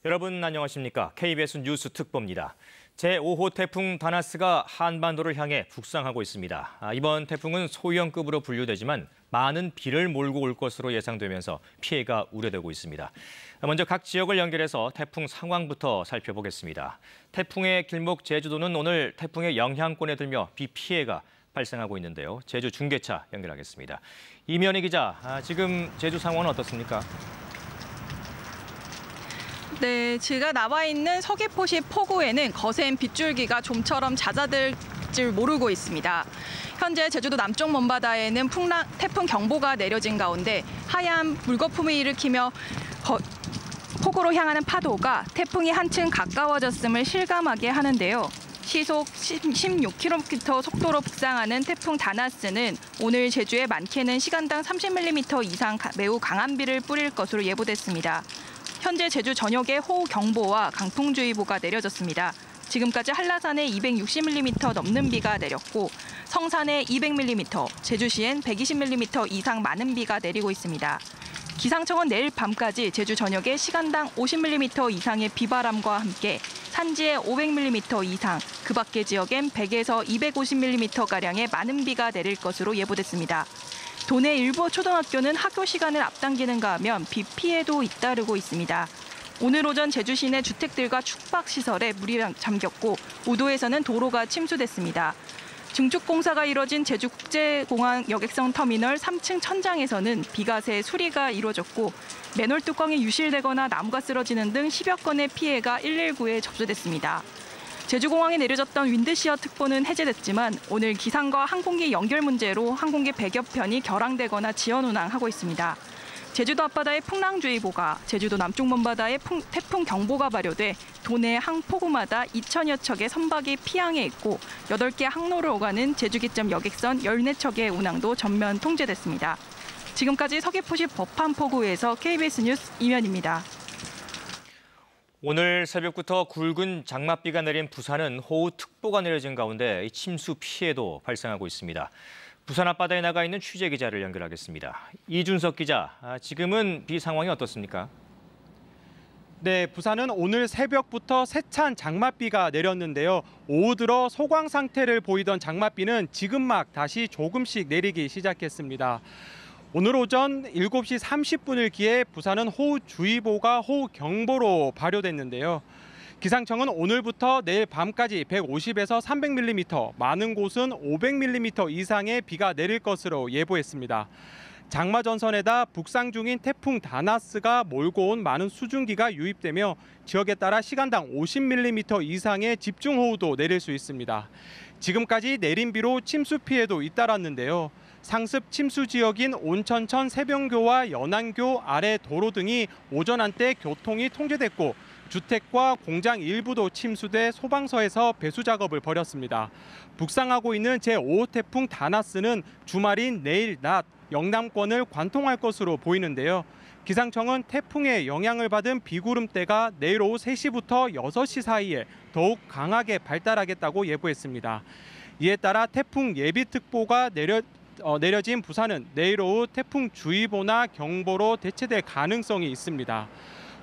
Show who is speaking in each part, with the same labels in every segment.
Speaker 1: 여러분 안녕하십니까? KBS 뉴스 특보입니다. 제5호 태풍 다나스가 한반도를 향해 북상하고 있습니다. 이번 태풍은 소형급으로 분류되지만 많은 비를 몰고 올 것으로 예상되면서 피해가 우려되고 있습니다. 먼저 각 지역을 연결해서 태풍 상황부터 살펴보겠습니다. 태풍의 길목 제주도는 오늘 태풍의 영향권에 들며 비 피해가 발생하고 있는데요. 제주 중계차 연결하겠습니다. 이면희 기자, 지금 제주 상황은 어떻습니까?
Speaker 2: 네, 제가 나와 있는 서귀포시 포구에는 거센 빗줄기가 좀처럼 잦아들 줄 모르고 있습니다. 현재 제주도 남쪽 먼바다에는 태풍 경보가 내려진 가운데 하얀 물거품을 일으키며 포구로 향하는 파도가 태풍이 한층 가까워졌음을 실감하게 하는데요. 시속 16km 속도로 북상하는 태풍 다나스는 오늘 제주에 많게는 시간당 30mm 이상 매우 강한 비를 뿌릴 것으로 예보됐습니다. 현재 제주 전역에 호우 경보와 강풍주의보가 내려졌습니다. 지금까지 한라산에 260mm 넘는 비가 내렸고 성산에 200mm, 제주시엔 120mm 이상 많은 비가 내리고 있습니다. 기상청은 내일 밤까지 제주 전역에 시간당 50mm 이상의 비바람과 함께 산지에 500mm 이상, 그 밖의 지역엔 100에서 250mm가량의 많은 비가 내릴 것으로 예보됐습니다. 도내 일부 초등학교는 학교 시간을 앞당기는가 하면 비 피해도 잇따르고 있습니다. 오늘 오전 제주 시내 주택들과 숙박시설에 물이 잠겼고 우도에서는 도로가 침수됐습니다. 증축 공사가 이뤄진 제주국제공항 여객선 터미널 3층 천장에서는 비가 새 수리가 이루어졌고 맨홀 뚜껑이 유실되거나 나무가 쓰러지는 등 10여 건의 피해가 119에 접수됐습니다. 제주공항에 내려졌던 윈드시어 특보는 해제됐지만 오늘 기상과 항공기 연결 문제로 항공기 100여 편이 결항되거나 지연 운항하고 있습니다. 제주도 앞바다에 풍랑주의보가, 제주도 남쪽 먼바다에 태풍 경보가 발효돼 도내 항포구마다 2천여 척의 선박이 피항해 있고 8개 항로를 오가는 제주기점 여객선 14척의 운항도 전면 통제됐습니다. 지금까지 서귀포시 법한포구에서 KBS 뉴스 이면입니다.
Speaker 1: 오늘 새벽부터 굵은 장맛비가 내린 부산은 호우특보가 내려진 가운데 침수 피해도 발생하고 있습니다. 부산 앞바다에 나가 있는 취재 기자를 연결하겠습니다. 이준석 기자, 지금은 비 상황이 어떻습니까?
Speaker 3: 네, 부산은 오늘 새벽부터 세찬 장맛비가 내렸는데요. 오후 들어 소강 상태를 보이던 장맛비는 지금 막 다시 조금씩 내리기 시작했습니다. 오늘 오전 7시 30분을 기해 부산은 호우주의보가 호우경보로 발효됐는데요. 기상청은 오늘부터 내일 밤까지 150에서 300mm, 많은 곳은 500mm 이상의 비가 내릴 것으로 예보했습니다. 장마 전선에다 북상 중인 태풍 다나스가 몰고 온 많은 수증기가 유입되며 지역에 따라 시간당 50mm 이상의 집중호우도 내릴 수 있습니다. 지금까지 내린 비로 침수 피해도 잇따랐는데요. 상습 침수 지역인 온천천 세병교와 연안교 아래 도로 등이 오전 한때 교통이 통제됐고 주택과 공장 일부도 침수돼 소방서에서 배수 작업을 벌였습니다. 북상하고 있는 제5호 태풍 다나스는 주말인 내일 낮 영남권을 관통할 것으로 보이는데요. 기상청은 태풍의 영향을 받은 비구름대가 내일 오후 3시부터 6시 사이에 더욱 강하게 발달하겠다고 예보했습니다. 이에 따라 태풍 예비특보가 내려진 부산은 내일 오후 태풍주의보나 경보로 대체될 가능성이 있습니다.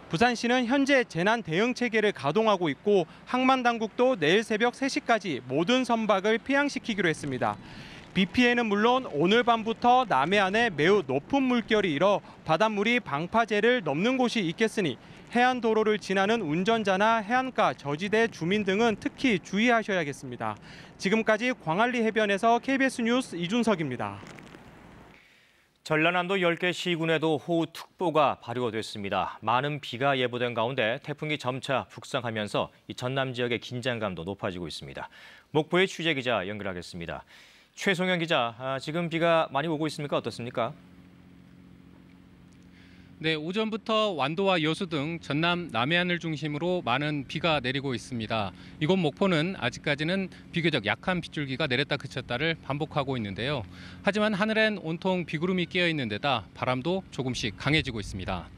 Speaker 3: 부산시는 현재 재난 대응 체계를 가동하고 있고 항만당국도 내일 새벽 3시까지 모든 선박을 피항시키기로 했습니다. 비 피해는 물론 오늘 밤부터 남해안에 매우 높은 물결이 일어 바닷물이 방파제를 넘는 곳이 있겠으니 해안도로를 지나는 운전자나 해안가 저지대 주민 등은 특히 주의하셔야겠습니다. 지금까지 광안리 해변에서 KBS 뉴스 이준석입니다.
Speaker 1: 전라남도 10개 시군에도 호우특보가 발효됐습니다. 많은 비가 예보된 가운데 태풍이 점차 북상하면서 이 전남 지역의 긴장감도 높아지고 있습니다. 목포의 취재 기자 연결하겠습니다. 최송현 기자, 지금 비가 많이 오고 있습니까? 어떻습니까?
Speaker 4: 네, 오전부터 완도와 여수 등 전남 남해안을 중심으로 많은 비가 내리고 있습니다. 이곳 목포는 아직까지는 비교적 약한 빗줄기가 내렸다 그쳤다를 반복하고 있는데요. 하지만 하늘엔 온통 비구름이 끼어 있는 데다 바람도 조금씩 강해지고 있습니다.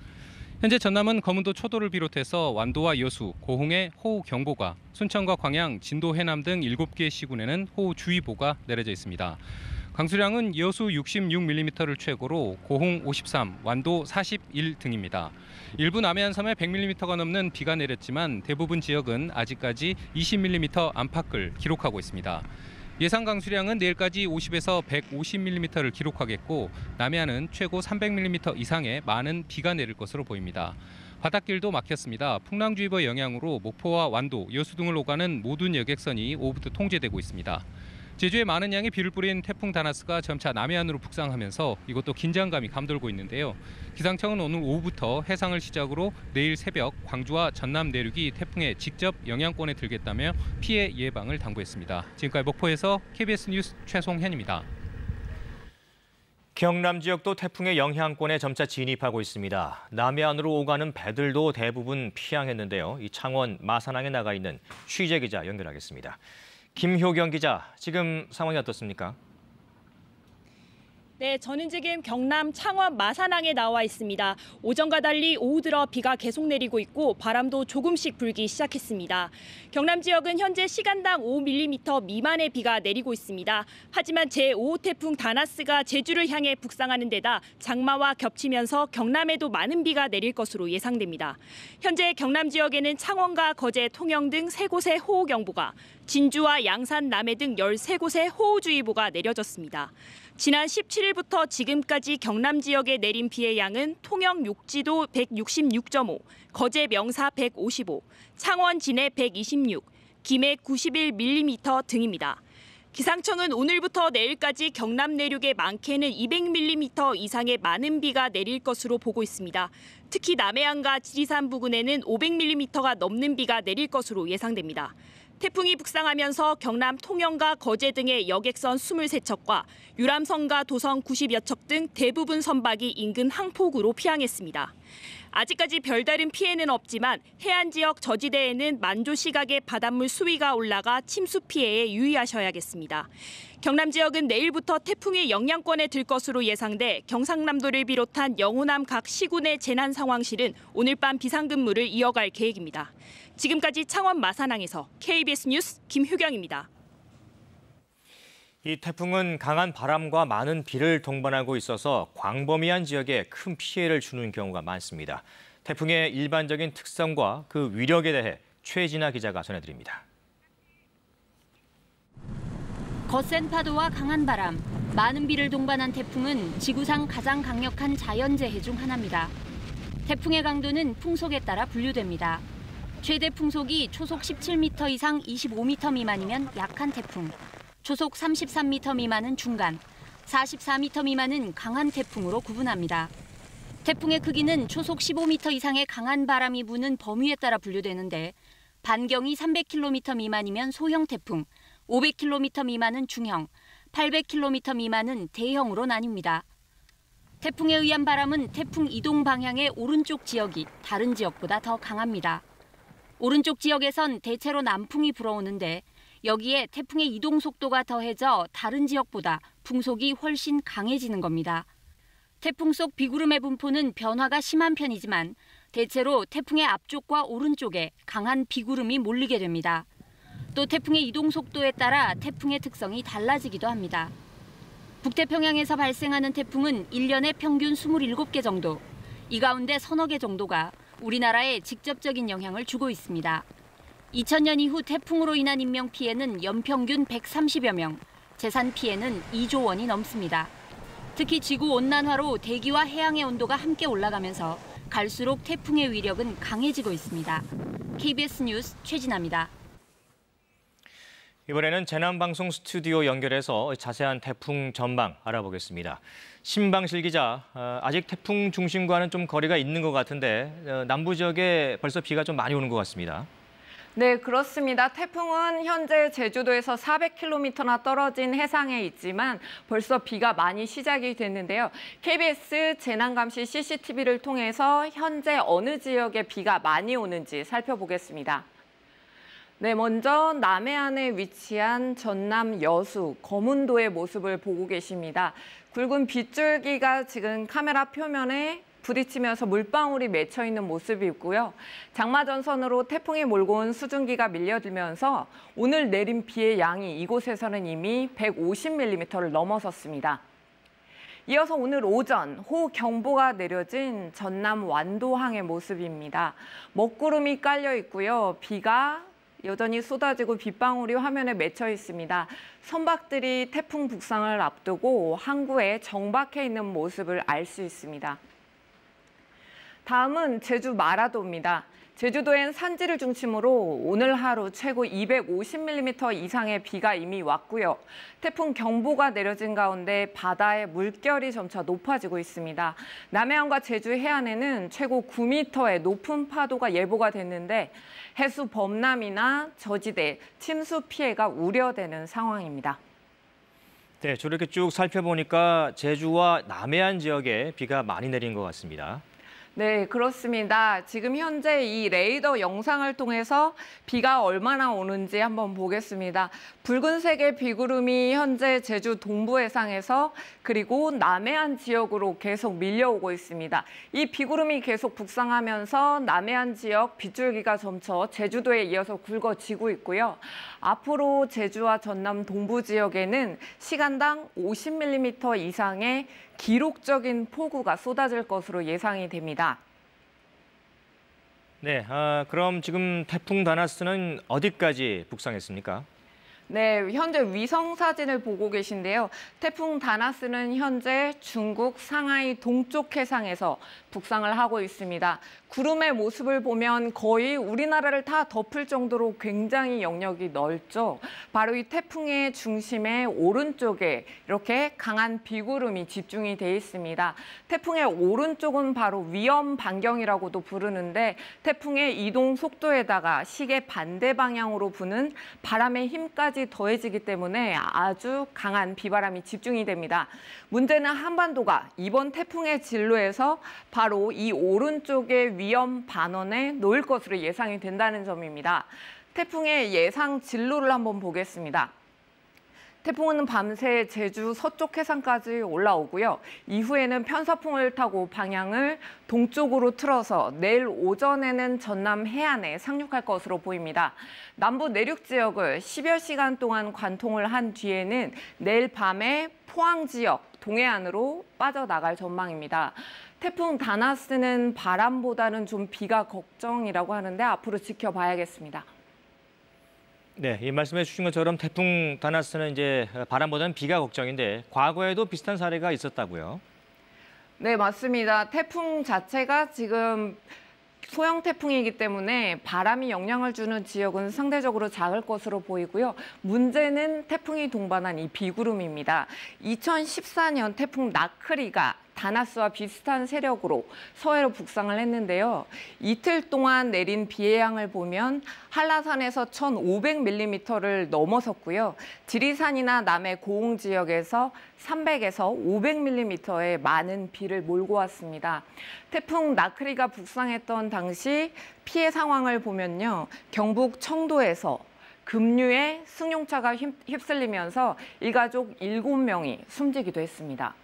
Speaker 4: 현재 전남은 거문도 초도를 비롯해서 완도와 여수, 고흥에 호우경보가, 순천과 광양, 진도, 해남 등 7개 시군에는 호우주의보가 내려져 있습니다. 강수량은 여수 66mm를 최고로 고흥 53, 완도 41 등입니다. 일부 남해안섬에 100mm가 넘는 비가 내렸지만 대부분 지역은 아직까지 20mm 안팎을 기록하고 있습니다. 예상 강수량은 내일까지 50에서 150mm를 기록하겠고 남해안은 최고 300mm 이상의 많은 비가 내릴 것으로 보입니다. 바닷길도 막혔습니다. 풍랑주의보 영향으로 목포와 완도, 여수 등을 오가는 모든 여객선이 오후부터 통제되고 있습니다. 제주에 많은 양의 비를 뿌린 태풍 다나스가 점차 남해안으로 북상하면서 이것도 긴장감이 감돌고 있는데요. 기상청은 오늘 오후부터 해상을 시작으로 내일 새벽 광주와 전남 내륙이 태풍의 직접 영향권에 들겠다며 피해 예방을 당부했습니다. 지금까지 목포에서 KBS 뉴스 최송현입니다.
Speaker 1: 경남 지역도 태풍의 영향권에 점차 진입하고 있습니다. 남해안으로 오가는 배들도 대부분 피항했는데요. 이 창원 마산항에 나가 있는 취재 기자 연결하겠습니다. 김효경 기자, 지금 상황이 어떻습니까?
Speaker 5: 네, 저는 지금 경남 창원 마산항에 나와 있습니다. 오전과 달리 오후 들어 비가 계속 내리고 있고 바람도 조금씩 불기 시작했습니다. 경남 지역은 현재 시간당 5mm 미만의 비가 내리고 있습니다. 하지만 제5호 태풍 다나스가 제주를 향해 북상하는 데다 장마와 겹치면서 경남에도 많은 비가 내릴 것으로 예상됩니다. 현재 경남 지역에는 창원과 거제, 통영 등 3곳의 호우경보가, 진주와 양산, 남해 등 13곳의 호우주의보가 내려졌습니다. 지난 17일부터 지금까지 경남 지역에 내린 비의 양은 통영 욕지도 166.5, 거제 명사 155, 창원 진해 126, 김해 91mm 등입니다. 기상청은 오늘부터 내일까지 경남 내륙에 많게는 200mm 이상의 많은 비가 내릴 것으로 보고 있습니다. 특히 남해안과 지리산 부근에는 500mm가 넘는 비가 내릴 것으로 예상됩니다. 태풍이 북상하면서 경남 통영과 거제 등의 여객선 23척과 유람선과 도선 90여 척 등 대부분 선박이 인근 항폭으로 피항했습니다. 아직까지 별다른 피해는 없지만 해안 지역 저지대에는 만조 시각의 바닷물 수위가 올라가 침수 피해에 유의하셔야겠습니다. 경남 지역은 내일부터 태풍의 영향권에 들 것으로 예상돼 경상남도를 비롯한 영호남 각 시군의 재난상황실은 오늘 밤 비상근무를 이어갈 계획입니다. 지금까지 창원 마산항에서 KBS 뉴스 김효경입니다.
Speaker 1: 이 태풍은 강한 바람과 많은 비를 동반하고 있어서 광범위한 지역에 큰 피해를 주는 경우가 많습니다. 태풍의 일반적인 특성과 그 위력에 대해 최진아 기자가 전해드립니다.
Speaker 6: 거센 파도와 강한 바람, 많은 비를 동반한 태풍은 지구상 가장 강력한 자연재해 중 하나입니다. 태풍의 강도는 풍속에 따라 분류됩니다. 최대 풍속이 초속 17m 이상 25m 미만이면 약한 태풍, 초속 33m 미만은 중간, 44m 미만은 강한 태풍으로 구분합니다. 태풍의 크기는 초속 15m 이상의 강한 바람이 부는 범위에 따라 분류되는데 반경이 300km 미만이면 소형 태풍, 500km 미만은 중형, 800km 미만은 대형으로 나뉩니다. 태풍에 의한 바람은 태풍 이동 방향의 오른쪽 지역이 다른 지역보다 더 강합니다. 오른쪽 지역에선 대체로 남풍이 불어오는데 여기에 태풍의 이동 속도가 더해져 다른 지역보다 풍속이 훨씬 강해지는 겁니다. 태풍 속 비구름의 분포는 변화가 심한 편이지만 대체로 태풍의 앞쪽과 오른쪽에 강한 비구름이 몰리게 됩니다. 또 태풍의 이동 속도에 따라 태풍의 특성이 달라지기도 합니다. 북태평양에서 발생하는 태풍은 1년에 평균 27개 정도, 이 가운데 서너 개 정도가 우리나라에 직접적인 영향을 주고 있습니다. 2000년 이후 태풍으로 인한 인명피해는 연평균 130여 명, 재산 피해는 2조 원이 넘습니다. 특히 지구온난화로 대기와 해양의 온도가 함께 올라가면서 갈수록 태풍의 위력은 강해지고 있습니다. KBS 뉴스 최진아입니다.
Speaker 1: 이번에는 재난방송 스튜디오 연결해서 자세한 태풍 전망 알아보겠습니다. 신방실 기자, 아직 태풍 중심과는 좀 거리가 있는 것 같은데 남부 지역에 벌써 비가 좀 많이 오는 것 같습니다.
Speaker 7: 네, 그렇습니다. 태풍은 현재 제주도에서 400km나 떨어진 해상에 있지만 벌써 비가 많이 시작이 됐는데요. KBS 재난감시 CCTV를 통해서 현재 어느 지역에 비가 많이 오는지 살펴보겠습니다. 네, 먼저 남해안에 위치한 전남 여수, 거문도의 모습을 보고 계십니다. 굵은 빗줄기가 지금 카메라 표면에 부딪히면서 물방울이 맺혀 있는 모습이 있고요. 장마 전선으로 태풍이 몰고 온 수증기가 밀려들면서 오늘 내린 비의 양이 이곳에서는 이미 150mm를 넘어섰습니다. 이어서 오늘 오전 호우경보가 내려진 전남 완도항의 모습입니다. 먹구름이 깔려 있고요. 비가 여전히 쏟아지고 빗방울이 화면에 맺혀 있습니다. 선박들이 태풍 북상을 앞두고 항구에 정박해 있는 모습을 알 수 있습니다. 다음은 제주 마라도입니다. 제주도엔 산지를 중심으로 오늘 하루 최고 250mm 이상의 비가 이미 왔고요. 태풍 경보가 내려진 가운데 바다의 물결이 점차 높아지고 있습니다. 남해안과 제주 해안에는 최고 9m의 높은 파도가 예보가 됐는데 해수 범람이나 저지대, 침수 피해가 우려되는 상황입니다.
Speaker 1: 네, 저렇게 쭉 살펴보니까 제주와 남해안 지역에 비가 많이 내린 것 같습니다.
Speaker 7: 네, 그렇습니다. 지금 현재 이 레이더 영상을 통해서 비가 얼마나 오는지 한번 보겠습니다. 붉은색의 비구름이 현재 제주 동부 해상에서 그리고 남해안 지역으로 계속 밀려오고 있습니다. 이 비구름이 계속 북상하면서 남해안 지역 빗줄기가 점차 제주도에 이어서 굵어지고 있고요. 앞으로 제주와 전남 동부 지역에는 시간당 50mm 이상의 기록적인 폭우가 쏟아질 것으로 예상이 됩니다.
Speaker 1: 네, 그럼 지금 태풍 다나스는 어디까지 북상했습니까?
Speaker 7: 네, 현재 위성 사진을 보고 계신데요. 태풍 다나스는 현재 중국 상하이 동쪽 해상에서 북상을 하고 있습니다. 구름의 모습을 보면 거의 우리나라를 다 덮을 정도로 굉장히 영역이 넓죠. 바로 이 태풍의 중심의 오른쪽에 이렇게 강한 비구름이 집중이 돼 있습니다. 태풍의 오른쪽은 바로 위험 반경이라고도 부르는데 태풍의 이동 속도에다가 시계 반대 방향으로 부는 바람의 힘까지 더해지기 때문에 아주 강한 비바람이 집중이 됩니다. 문제는 한반도가 이번 태풍의 진로에서 바로 이 오른쪽의 위험 반원에 놓일 것으로 예상이 된다는 점입니다. 태풍의 예상 진로를 한번 보겠습니다. 태풍은 밤새 제주 서쪽 해상까지 올라오고요. 이후에는 편서풍을 타고 방향을 동쪽으로 틀어서 내일 오전에는 전남 해안에 상륙할 것으로 보입니다. 남부 내륙 지역을 10여 시간 동안 관통을 한 뒤에는 내일 밤에 포항 지역 동해안으로 빠져나갈 전망입니다. 태풍 다나스는 바람보다는 좀 비가 걱정이라고 하는데 앞으로 지켜봐야겠습니다.
Speaker 1: 네, 이 말씀해 주신 것처럼 태풍 다나스는 이제 바람보다는 비가 걱정인데 과거에도 비슷한 사례가 있었다고요?
Speaker 7: 네, 맞습니다. 태풍 자체가 지금 소형 태풍이기 때문에 바람이 영향을 주는 지역은 상대적으로 작을 것으로 보이고요. 문제는 태풍이 동반한 이 비구름입니다. 2014년 태풍 나크리가 다나스와 비슷한 세력으로 서해로 북상을 했는데요. 이틀 동안 내린 비의 양을 보면 한라산에서 1,500mm를 넘어섰고요. 지리산이나 남해 고흥 지역에서 300에서 500mm의 많은 비를 몰고 왔습니다. 태풍 나크리가 북상했던 당시 피해 상황을 보면요. 경북 청도에서 급류에 승용차가 휩쓸리면서 일가족 7명이 숨지기도 했습니다.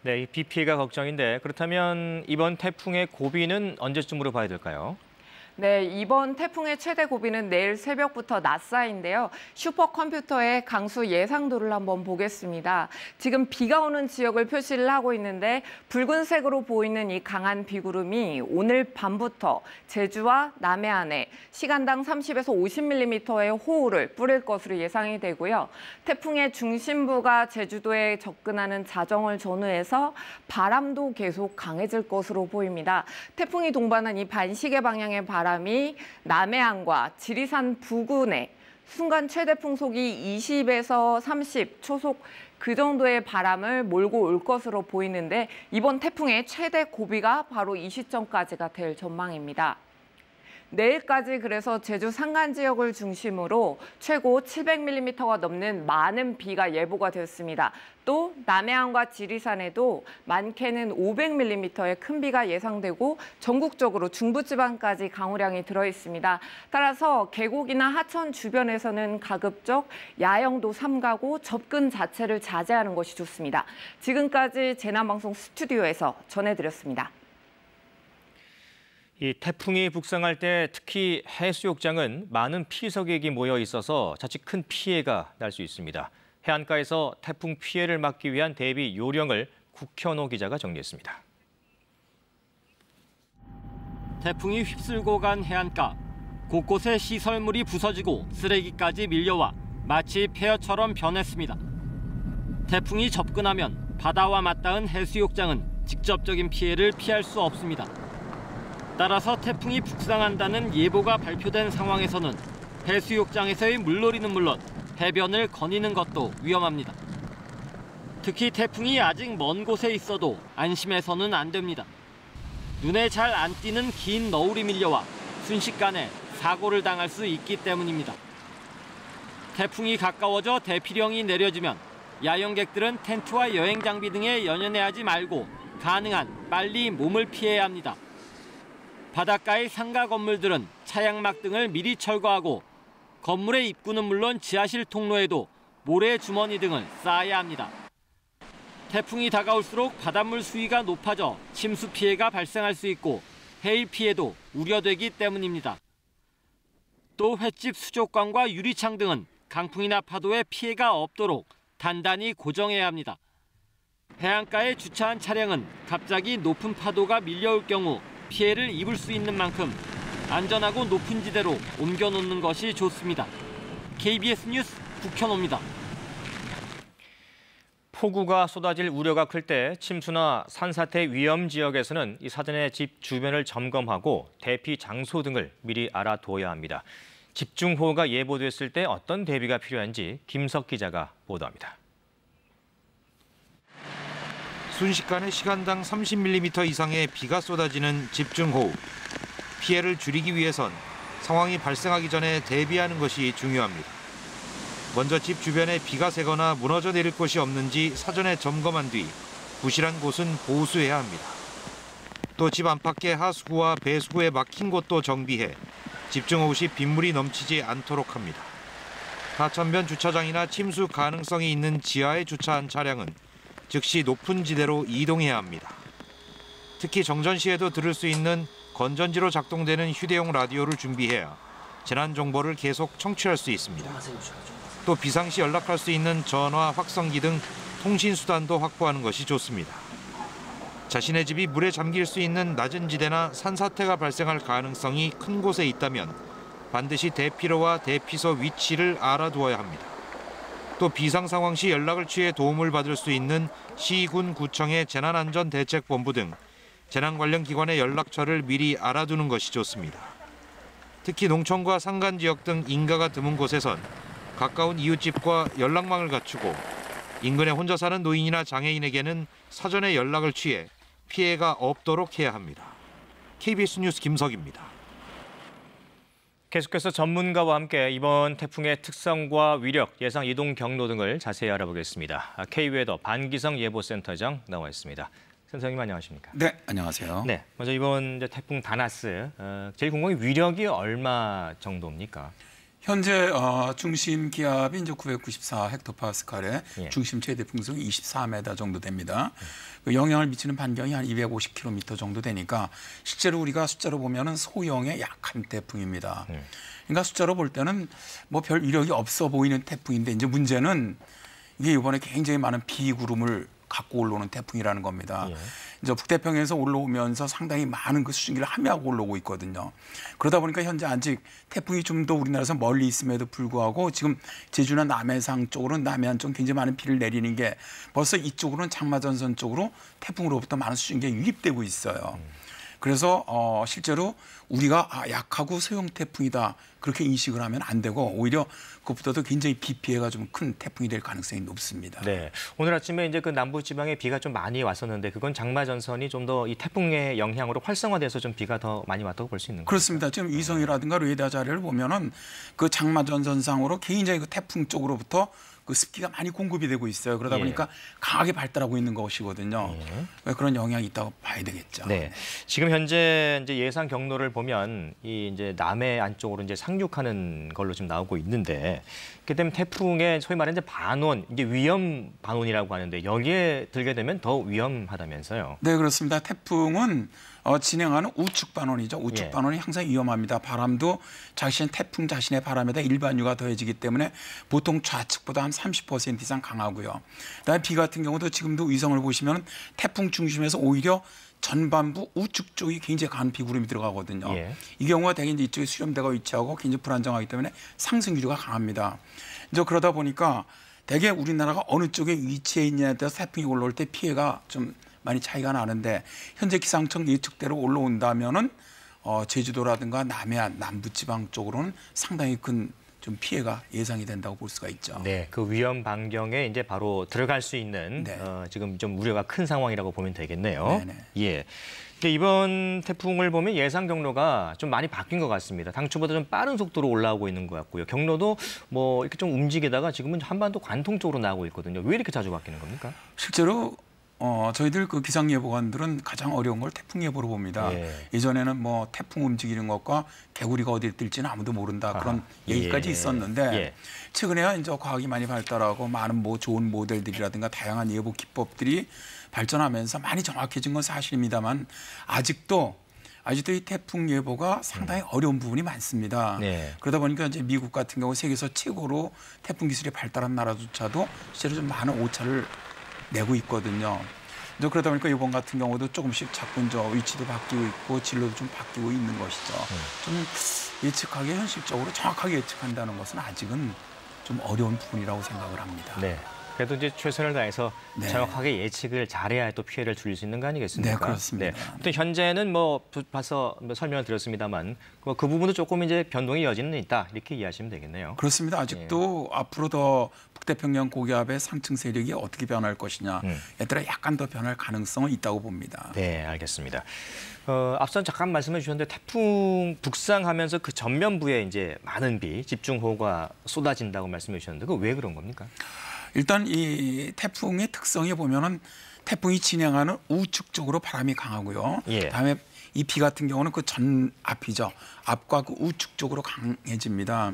Speaker 1: 네, 이 비 피해가 걱정인데 그렇다면 이번 태풍의 고비는 언제쯤으로 봐야 될까요?
Speaker 7: 네, 이번 태풍의 최대 고비는 내일 새벽부터 낮 사이인데요. 슈퍼컴퓨터의 강수 예상도를 한번 보겠습니다. 지금 비가 오는 지역을 표시를 하고 있는데 붉은색으로 보이는 이 강한 비구름이 오늘 밤부터 제주와 남해안에 시간당 30에서 50mm의 호우를 뿌릴 것으로 예상이 되고요. 태풍의 중심부가 제주도에 접근하는 자정을 전후해서 바람도 계속 강해질 것으로 보입니다. 태풍이 동반한 이 반시계 방향의 바람이 남해안과 지리산 부근에 순간 최대 풍속이 20에서 30 초속 그 정도의 바람을 몰고 올 것으로 보이는데 이번 태풍의 최대 고비가 바로 이 시점까지가 될 전망입니다. 내일까지 그래서 제주 산간 지역을 중심으로 최고 700mm가 넘는 많은 비가 예보가 되었습니다. 또 남해안과 지리산에도 많게는 500mm의 큰 비가 예상되고 전국적으로 중부지방까지 강우량이 들어있습니다. 따라서 계곡이나 하천 주변에서는 가급적 야영도 삼가고 접근 자체를 자제하는 것이 좋습니다. 지금까지 재난방송 스튜디오에서 전해드렸습니다.
Speaker 1: 이 태풍이 북상할 때 특히 해수욕장은 많은 피서객이 모여 있어서 자칫 큰 피해가 날 수 있습니다. 해안가에서 태풍 피해를 막기 위한 대비 요령을 국현호 기자가 정리했습니다.
Speaker 8: 태풍이 휩쓸고 간 해안가. 곳곳에 시설물이 부서지고 쓰레기까지 밀려와 마치 폐허처럼 변했습니다. 태풍이 접근하면 바다와 맞닿은 해수욕장은 직접적인 피해를 피할 수 없습니다. 따라서 태풍이 북상한다는 예보가 발표된 상황에서는 해수욕장에서의 물놀이는 물론 해변을 거니는 것도 위험합니다. 특히 태풍이 아직 먼 곳에 있어도 안심해서는 안 됩니다. 눈에 잘 안 띄는 긴 너울이 밀려와 순식간에 사고를 당할 수 있기 때문입니다. 태풍이 가까워져 대피령이 내려지면 야영객들은 텐트와 여행 장비 등에 연연해하지 말고 가능한 빨리 몸을 피해야 합니다. 바닷가의 상가 건물들은 차양막 등을 미리 철거하고 건물의 입구는 물론 지하실 통로에도 모래 주머니 등을 쌓아야 합니다. 태풍이 다가올수록 바닷물 수위가 높아져 침수 피해가 발생할 수 있고 해일 피해도 우려되기 때문입니다. 또 횟집 수족관과 유리창 등은 강풍이나 파도에 피해가 없도록 단단히 고정해야 합니다. 해안가에 주차한 차량은 갑자기 높은 파도가 밀려올 경우 피해를 입을 수 있는 만큼 안전하고 높은 지대로 옮겨놓는 것이 좋습니다. KBS 뉴스 국현호입니다.
Speaker 1: 폭우가 쏟아질 우려가 클 때 침수나 산사태 위험 지역에서는 사전에 집 주변을 점검하고 대피 장소 등을 미리 알아둬야 합니다. 집중호우가 예보됐을 때 어떤 대비가 필요한지 김석 기자가 보도합니다.
Speaker 9: 순식간에 시간당 30mm 이상의 비가 쏟아지는 집중호우. 피해를 줄이기 위해선 상황이 발생하기 전에 대비하는 것이 중요합니다. 먼저 집 주변에 비가 새거나 무너져 내릴 곳이 없는지 사전에 점검한 뒤 부실한 곳은 보수해야 합니다. 또 집 안팎의 하수구와 배수구에 막힌 곳도 정비해 집중호우 시 빗물이 넘치지 않도록 합니다. 하천변 주차장이나 침수 가능성이 있는 지하에 주차한 차량은 즉시 높은 지대로 이동해야 합니다. 특히 정전 시에도 들을 수 있는 건전지로 작동되는 휴대용 라디오를 준비해야 재난 정보를 계속 청취할 수 있습니다. 또 비상시 연락할 수 있는 전화, 확성기 등 통신 수단도 확보하는 것이 좋습니다. 자신의 집이 물에 잠길 수 있는 낮은 지대나 산사태가 발생할 가능성이 큰 곳에 있다면 반드시 대피로와 대피소 위치를 알아두어야 합니다. 또 비상 상황 시 연락을 취해 도움을 받을 수 있는 시, 군, 구청의 재난안전대책본부 등 재난 관련 기관의 연락처를 미리 알아두는 것이 좋습니다. 특히 농촌과 산간 지역 등 인가가 드문 곳에선 가까운 이웃집과 연락망을 갖추고 인근에 혼자 사는 노인이나 장애인에게는 사전에 연락을 취해 피해가 없도록 해야 합니다. KBS 뉴스 김석입니다.
Speaker 1: 계속해서 전문가와 함께 이번 태풍의 특성과 위력, 예상 이동 경로 등을 자세히 알아보겠습니다. K웨더 반기성 예보센터장 나와 있습니다. 센터장님 안녕하십니까?
Speaker 10: 네, 안녕하세요.
Speaker 1: 네, 먼저 이번 태풍 다나스 제일 궁금한 게 위력이 얼마 정도입니까?
Speaker 10: 현재 중심 기압이 이제 994 헥토파스칼에
Speaker 1: 예.
Speaker 10: 중심 최대 풍속이 24m 정도 됩니다. 그 영향을 미치는 반경이 한 250km 정도 되니까 실제로 우리가 숫자로 보면은 소형의 약한 태풍입니다. 그러니까 숫자로 볼 때는 뭐 별 위력이 없어 보이는 태풍인데 이제 문제는 이게 이번에 굉장히 많은 비구름을 갖고 올라오는 태풍이라는 겁니다.
Speaker 1: 예.
Speaker 10: 이제 북태평양에서 올라오면서 상당히 많은 그 수증기를 함유하고 올라오고 있거든요. 그러다 보니까 현재 아직 태풍이 좀 더 우리나라에서 멀리 있음에도 불구하고 지금 제주나 남해상 쪽으로는 남해안 쪽 굉장히 많은 비를 내리는 게 벌써 이쪽으로는 장마전선 쪽으로 태풍으로부터 많은 수증기가 유입되고 있어요. 그래서 실제로 우리가 약하고 소형 태풍이다 그렇게 인식을 하면 안 되고 오히려 그것보다도 굉장히 비 피해가 좀 큰 태풍이 될 가능성이 높습니다.
Speaker 1: 네, 오늘 아침에 이제 그 남부 지방에 비가 좀 많이 왔었는데 그건 장마 전선이 좀 더 이 태풍의 영향으로 활성화돼서 좀 비가 더 많이 왔다고 볼 수 있는 거죠.
Speaker 10: 그렇습니다. 지금 위성이라든가 레이더 자료를 보면은 그 장마 전선상으로 굉장히 그 태풍 쪽으로부터 그 습기가 많이 공급이 되고 있어요. 그러다 보니까 강하게 발달하고 있는 것이거든요. 그런 영향이 있다고 봐야 되겠죠.
Speaker 1: 네, 지금 현재 이제 예상 경로를 보면 이 이제 남해 안쪽으로 이제 상륙하는 걸로 지금 나오고 있는데, 그렇기 때문에 태풍의 소위 말하는 이제 반원, 이게 위험 반원이라고 하는데 여기에 들게 되면 더 위험하다면서요?
Speaker 10: 네, 그렇습니다. 태풍은 진행하는 우측 반원이죠. 우측 반원이 항상 위험합니다. 바람도 태풍 자신의 바람에다 일반유가 더해지기 때문에 보통 좌측보다 한 30% 이상 강하고요. 그다음에 비 같은 경우도 지금도 위성을 보시면 태풍 중심에서 오히려 전반부 우측 쪽이 굉장히 강한 비구름이 들어가거든요. 이 경우가 대개 이제 이쪽에 수렴대가 위치하고 굉장히 불안정하기 때문에 상승 기류가 강합니다. 이제 그러다 보니까 대개 우리나라가 어느 쪽에 위치해 있냐에 따라서 태풍이 올라올 때 피해가 좀 많이 차이가 나는데 현재 기상청 예측대로 올라온다면은 제주도라든가 남해안 남부지방 쪽으로는 상당히 큰 좀 피해가 예상이 된다고 볼 수가 있죠.
Speaker 1: 네, 그 위험 반경에 이제 바로 들어갈 수 있는 지금 좀 우려가 큰 상황이라고 보면 되겠네요.
Speaker 10: 네네.
Speaker 1: 예. 근데 이번 태풍을 보면 예상 경로가 좀 많이 바뀐 것 같습니다. 당초보다 좀 빠른 속도로 올라오고 있는 것 같고요. 경로도 뭐 이렇게 좀 움직이다가 지금은 한반도 관통 쪽으로 나오고 있거든요. 왜 이렇게 자주 바뀌는 겁니까?
Speaker 10: 실제로 저희들 그 기상예보관들은 가장 어려운 걸 태풍 예보로 봅니다. 예전에는 뭐 태풍 움직이는 것과 개구리가 어디에 뜰지는 아무도 모른다 그런 얘기까지 있었는데 최근에야 이제 과학이 많이 발달하고 많은 뭐 좋은 모델들이라든가 다양한 예보 기법들이 발전하면서 많이 정확해진 건 사실입니다만 아직도 이 태풍 예보가 상당히 어려운 부분이 많습니다. 그러다 보니까 이제 미국 같은 경우 세계에서 최고로 태풍 기술이 발달한 나라조차도 실제로 좀 많은 오차를 내고 있거든요. 이제 그러다 보니까 이번 같은 경우도 조금씩 자꾸 이제 위치도 바뀌고 있고 진로도 좀 바뀌고 있는 것이죠. 좀 예측하기 현실적으로 정확하게 예측한다는 것은 아직은 좀 어려운 부분이라고 생각을 합니다.
Speaker 1: 네. 그래도 이제 최선을 다해서 정확하게 예측을 잘해야 또 피해를 줄일 수 있는 거 아니겠습니까?
Speaker 10: 네, 그렇습니다.
Speaker 1: 또 현재는 뭐 봐서 설명을 드렸습니다만 그 부분도 조금 이제 변동의 여지는 있다 이렇게 이해하시면 되겠네요.
Speaker 10: 그렇습니다. 아직도 앞으로 더 북태평양 고기압의 상층 세력이 어떻게 변할 것이냐에 따라 약간 더 변할 가능성은 있다고 봅니다.
Speaker 1: 네, 알겠습니다. 앞선 잠깐 말씀해 주셨는데 태풍 북상하면서 그 전면부에 이제 많은 비, 집중호우가 쏟아진다고 말씀해 주셨는데 그 왜 그런 겁니까?
Speaker 10: 일단 이 태풍의 특성에 보면은 태풍이 진행하는 우측 쪽으로 바람이 강하고요. 다음에 이 비 같은 경우는 그 전 앞이죠. 앞과 그 우측 쪽으로 강해집니다.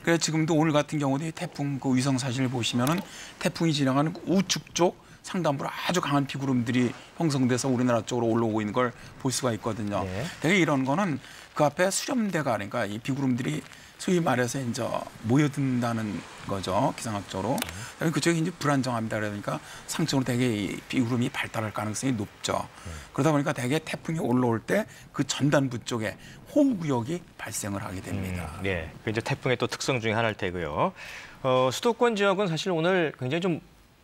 Speaker 10: 그래서 지금도 오늘 같은 경우도 이 태풍 그 위성 사진을 보시면은 태풍이 진행하는 그 우측 쪽 상단부로 아주 강한 비구름들이 형성돼서 우리나라 쪽으로 올라오고 있는 걸 볼 수가 있거든요. 되게 이런 거는 그 앞에 수렴대가 그러니까 이 비구름들이 소위 말해서 이제 모여든다는 거죠. 기상학적으로. 그쪽이 이제 불안정합니다. 그러니까 상층으로 되게 이 비구름이 발달할 가능성이 높죠. 그러다 보니까 대개 태풍이 올라올 때 그 전단부 쪽에 호우구역이 발생을 하게 됩니다.
Speaker 1: 네, 그 이제 태풍의 또 특성 중에 하나일 테고요. 수도권 지역은 사실 오늘 굉장히 좀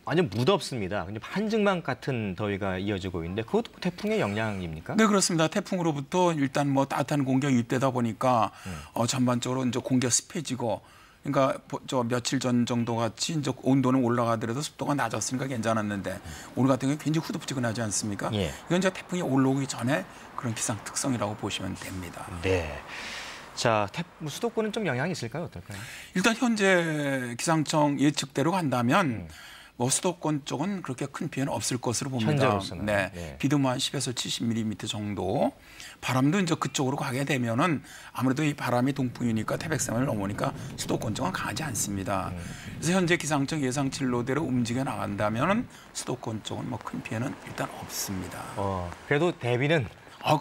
Speaker 1: 완전 무덥습니다. 한증막 같은 더위가 이어지고 있는데 그것도 태풍의 영향입니까?
Speaker 10: 네, 그렇습니다. 태풍으로부터 일단 뭐 따뜻한 공기가 유입되다 보니까 전반적으로 이제 공기가 습해지고 그러니까 저 며칠 전 정도 같이 이제 온도는 올라가더라도 습도가 낮았으니까 괜찮았는데 오늘 같은 경우에 굉장히 후덥지근하지 않습니까? 이건 이제 태풍이 올라오기 전에 그런 기상 특성이라고 보시면 됩니다.
Speaker 1: 네. 자, 수도권은 좀 영향이 있을까요? 어떨까요?
Speaker 10: 일단 현재 기상청 예측대로 간다면 뭐 수도권 쪽은 그렇게 큰 피해는 없을 것으로 봅니다.
Speaker 1: 현재로서는.
Speaker 10: 네. 비도 한 10에서 70mm 정도. 바람도 이제 그쪽으로 가게 되면은 아무래도 이 바람이 동풍이니까 태백산을 넘으니까 수도권 쪽은 강하지 않습니다. 그래서 현재 기상청 예상 진로대로 움직여 나간다면은 수도권 쪽은 뭐 큰 피해는 일단 없습니다.
Speaker 1: 그래도 대비는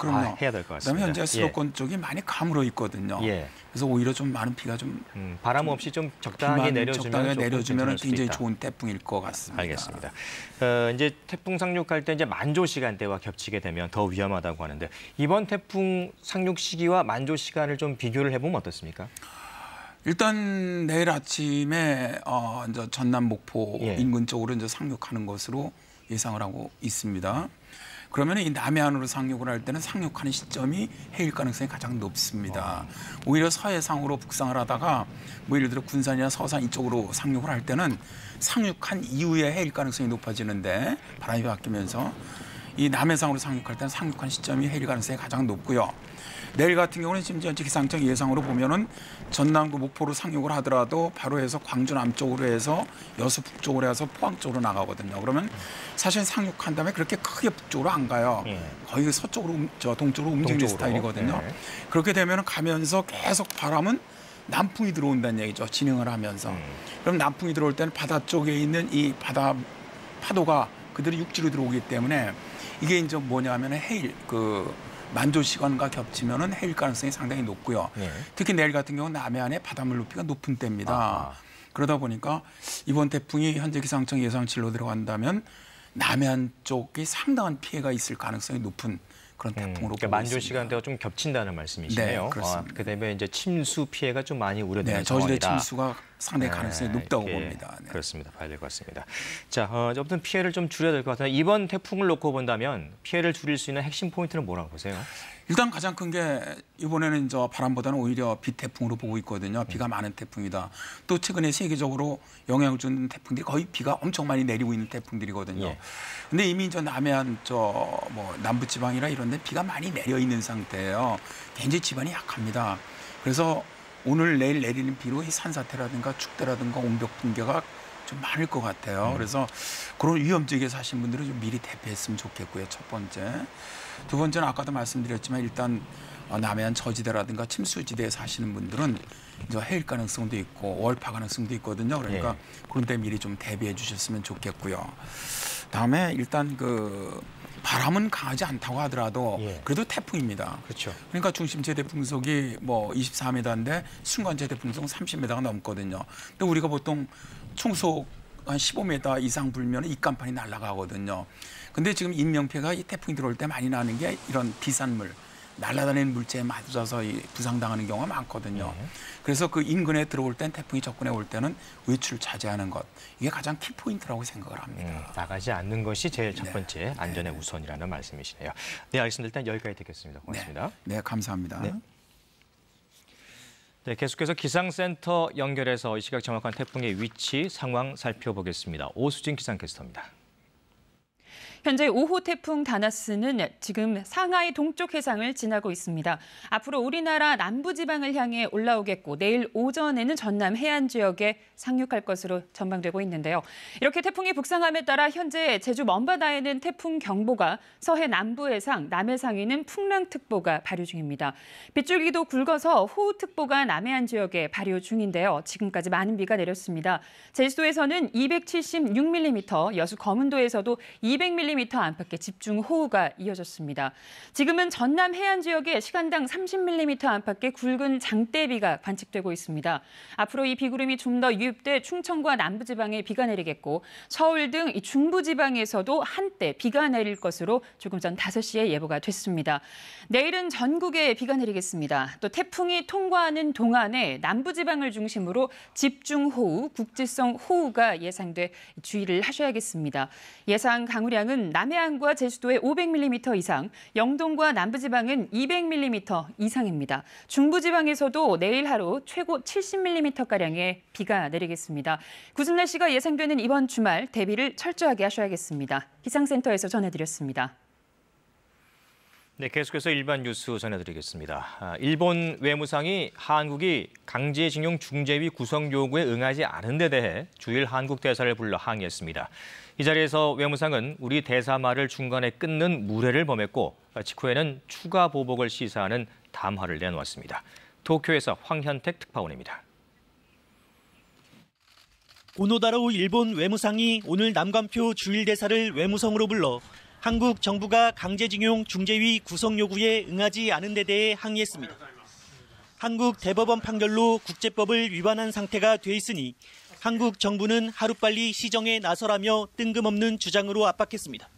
Speaker 10: 그럼요.
Speaker 1: 해야 될 것 같습니다.
Speaker 10: 그다음에 현재 수도권 쪽이 많이 가물어 있거든요. 그래서 오히려 좀 많은 비가 좀
Speaker 1: 바람 없이 좀 적당하게 내려주면
Speaker 10: 굉장히 좋은 태풍일 것 같습니다.
Speaker 1: 알겠습니다. 이제 태풍 상륙할 때 이제 만조 시간대와 겹치게 되면 더 위험하다고 하는데 이번 태풍 상륙 시기와 만조 시간을 좀 비교를 해보면 어떻습니까?
Speaker 10: 일단 내일 아침에 이제 전남 목포 인근 쪽으로 이제 상륙하는 것으로 예상을 하고 있습니다. 그러면 이 남해안으로 상륙을 할 때는 상륙하는 시점이 해일 가능성이 가장 높습니다. 오히려 서해상으로 북상을 하다가 뭐 예를 들어 군산이나 서산 이쪽으로 상륙을 할 때는 상륙한 이후에 해일 가능성이 높아지는데 바람이 바뀌면서 이 남해상으로 상륙할 때는 상륙한 시점이 해일 가능성이 가장 높고요. 내일 같은 경우는 지금 현재 기상청 예상으로 보면은 전남부 목포로 상륙을 하더라도 바로 해서 광주 남쪽으로 해서 여수 북쪽으로 해서 포항 쪽으로 나가거든요. 그러면 사실 상륙한 다음에 그렇게 크게 북쪽으로 안 가요. 거의 서쪽으로 동쪽으로 움직이는 스타일이거든요. 그렇게 되면 가면서 계속 바람은 남풍이 들어온다는 얘기죠. 진행을 하면서. 그럼 남풍이 들어올 때는 바다 쪽에 있는 이 바다 파도가 그대로 육지로 들어오기 때문에 이게 이제 뭐냐면 해일 만조 시간과 겹치면은 해일 가능성이 상당히 높고요. 특히 내일 같은 경우는 남해안의 바닷물 높이가 높은 때입니다. 그러다 보니까 이번 태풍이 현재 기상청 예상치로 들어간다면 남해안 쪽이 상당한 피해가 있을 가능성이 높은 그런 태풍으로
Speaker 1: 그러니까 만조 시간대가 좀 겹친다는 말씀이시네요.
Speaker 10: 네, 그렇습니다.
Speaker 1: 그렇게 되면 이제 침수 피해가 좀 많이 우려되는
Speaker 10: 저지대
Speaker 1: 상황이다.
Speaker 10: 침수가 상당히 가능성이 높다고 봅니다.
Speaker 1: 그렇습니다. 봐야 될 것 같습니다. 자, 어쨌든 피해를 좀 줄여야 될 것 같아요. 이번 태풍을 놓고 본다면 피해를 줄일 수 있는 핵심 포인트는 뭐라고 보세요?
Speaker 10: 일단 가장 큰 게 이번에는 바람보다는 오히려 비태풍으로 보고 있거든요. 비가 많은 태풍이다. 또 최근에 세계적으로 영향을 준 태풍들이 거의 비가 엄청 많이 내리고 있는 태풍들이거든요. 근데 이미 남해안 남부 지방이라 이런 데 비가 많이 내려 있는 상태예요. 굉장히 지반이 약합니다. 그래서 오늘 내일 내리는 비로 이 산사태라든가 축대라든가 온벽 붕괴가 좀 많을 것 같아요. 그래서 그런 위험 지역에 사신 분들은 좀 미리 대피했으면 좋겠고요. 첫 번째. 두 번째는 아까도 말씀드렸지만 일단 남해안 저지대라든가 침수지대에 사시는 분들은 이제 해일 가능성도 있고 월파 가능성도 있거든요. 그러니까 그런 데 미리 좀 대비해 주셨으면 좋겠고요. 다음에 일단 바람은 강하지 않다고 하더라도 그래도 태풍입니다.
Speaker 1: 그렇죠.
Speaker 10: 그러니까 중심 최대 풍속이 24m인데 순간 최대 풍속은 30m가 넘거든요. 근데 우리가 보통 충속 한 15m 이상 불면 입간판이 날아가거든요. 근데 지금 인명피해가 이 태풍이 들어올 때 많이 나는 게 이런 비산물, 날아다니는 물체에 맞아서 부상당하는 경우가 많거든요. 그래서 그 인근에 들어올 땐 태풍이 접근해 올 때는 외출 자제하는 것. 이게 가장 키포인트라고 생각을 합니다.
Speaker 1: 나가지 않는 것이 제일 첫 번째 안전의 우선이라는 말씀이시네요. 네, 알겠습니다. 일단 여기까지 듣겠습니다. 고맙습니다.
Speaker 10: 네, 감사합니다.
Speaker 1: 네, 계속해서 기상센터 연결해서 이 시각 정확한 태풍의 위치, 상황 살펴보겠습니다. 오수진 기상캐스터입니다.
Speaker 11: 현재 5호 태풍 다나스는 지금 상하이 동쪽 해상을 지나고 있습니다. 앞으로 우리나라 남부지방을 향해 올라오겠고 내일 오전에는 전남 해안 지역에 상륙할 것으로 전망되고 있는데요. 이렇게 태풍이 북상함에 따라 현재 제주 먼바다에는 태풍 경보가, 서해 남부 해상, 남해상에는 풍랑특보가 발효 중입니다. 빗줄기도 굵어서 호우특보가 남해안 지역에 발효 중인데요. 지금까지 많은 비가 내렸습니다. 제주도에서는 276mm, 여수 거문도에서도 200mm 안팎의 집중호우가 이어졌습니다. 지금은 전남 해안 지역에 시간당 30mm 안팎의 굵은 장대비가 관측되고 있습니다. 앞으로 이 비구름이 좀 더 유입돼 충청과 남부지방에 비가 내리겠고 서울 등 이 중부지방에서도 한때 비가 내릴 것으로 조금 전 5시에 예보가 됐습니다. 내일은 전국에 비가 내리겠습니다. 또 태풍이 통과하는 동안에 남부지방을 중심으로 집중호우, 국지성 호우가 예상돼 주의를 하셔야겠습니다. 예상 강우량은 남해안과 제주도에 500mm 이상, 영동과 남부지방은 200mm 이상입니다. 중부지방에서도 내일 하루 최고 70mm가량의 비가 내리겠습니다. 구름 날씨가 예상되는 이번 주말 대비를 철저하게 하셔야겠습니다. 기상센터에서 전해드렸습니다.
Speaker 1: 네, 계속해서 일반 뉴스 전해드리겠습니다. 일본 외무상이 한국이 강제징용 중재위 구성 요구에 응하지 않은 데 대해 주일 한국 대사를 불러 항의했습니다. 이 자리에서 외무상은 우리 대사 말을 중간에 끊는 무례를 범했고 직후에는 추가 보복을 시사하는 담화를 내놓았습니다. 도쿄에서 황현택 특파원입니다.
Speaker 12: 오노다로 일본 외무상이 오늘 남관표 주일 대사를 외무성으로 불러 한국 정부가 강제징용 중재위 구성 요구에 응하지 않은 데 대해 항의했습니다. 한국 대법원 판결로 국제법을 위반한 상태가 돼 있으니 한국 정부는 하루빨리 시정에 나서라며 뜬금없는 주장으로 압박했습니다.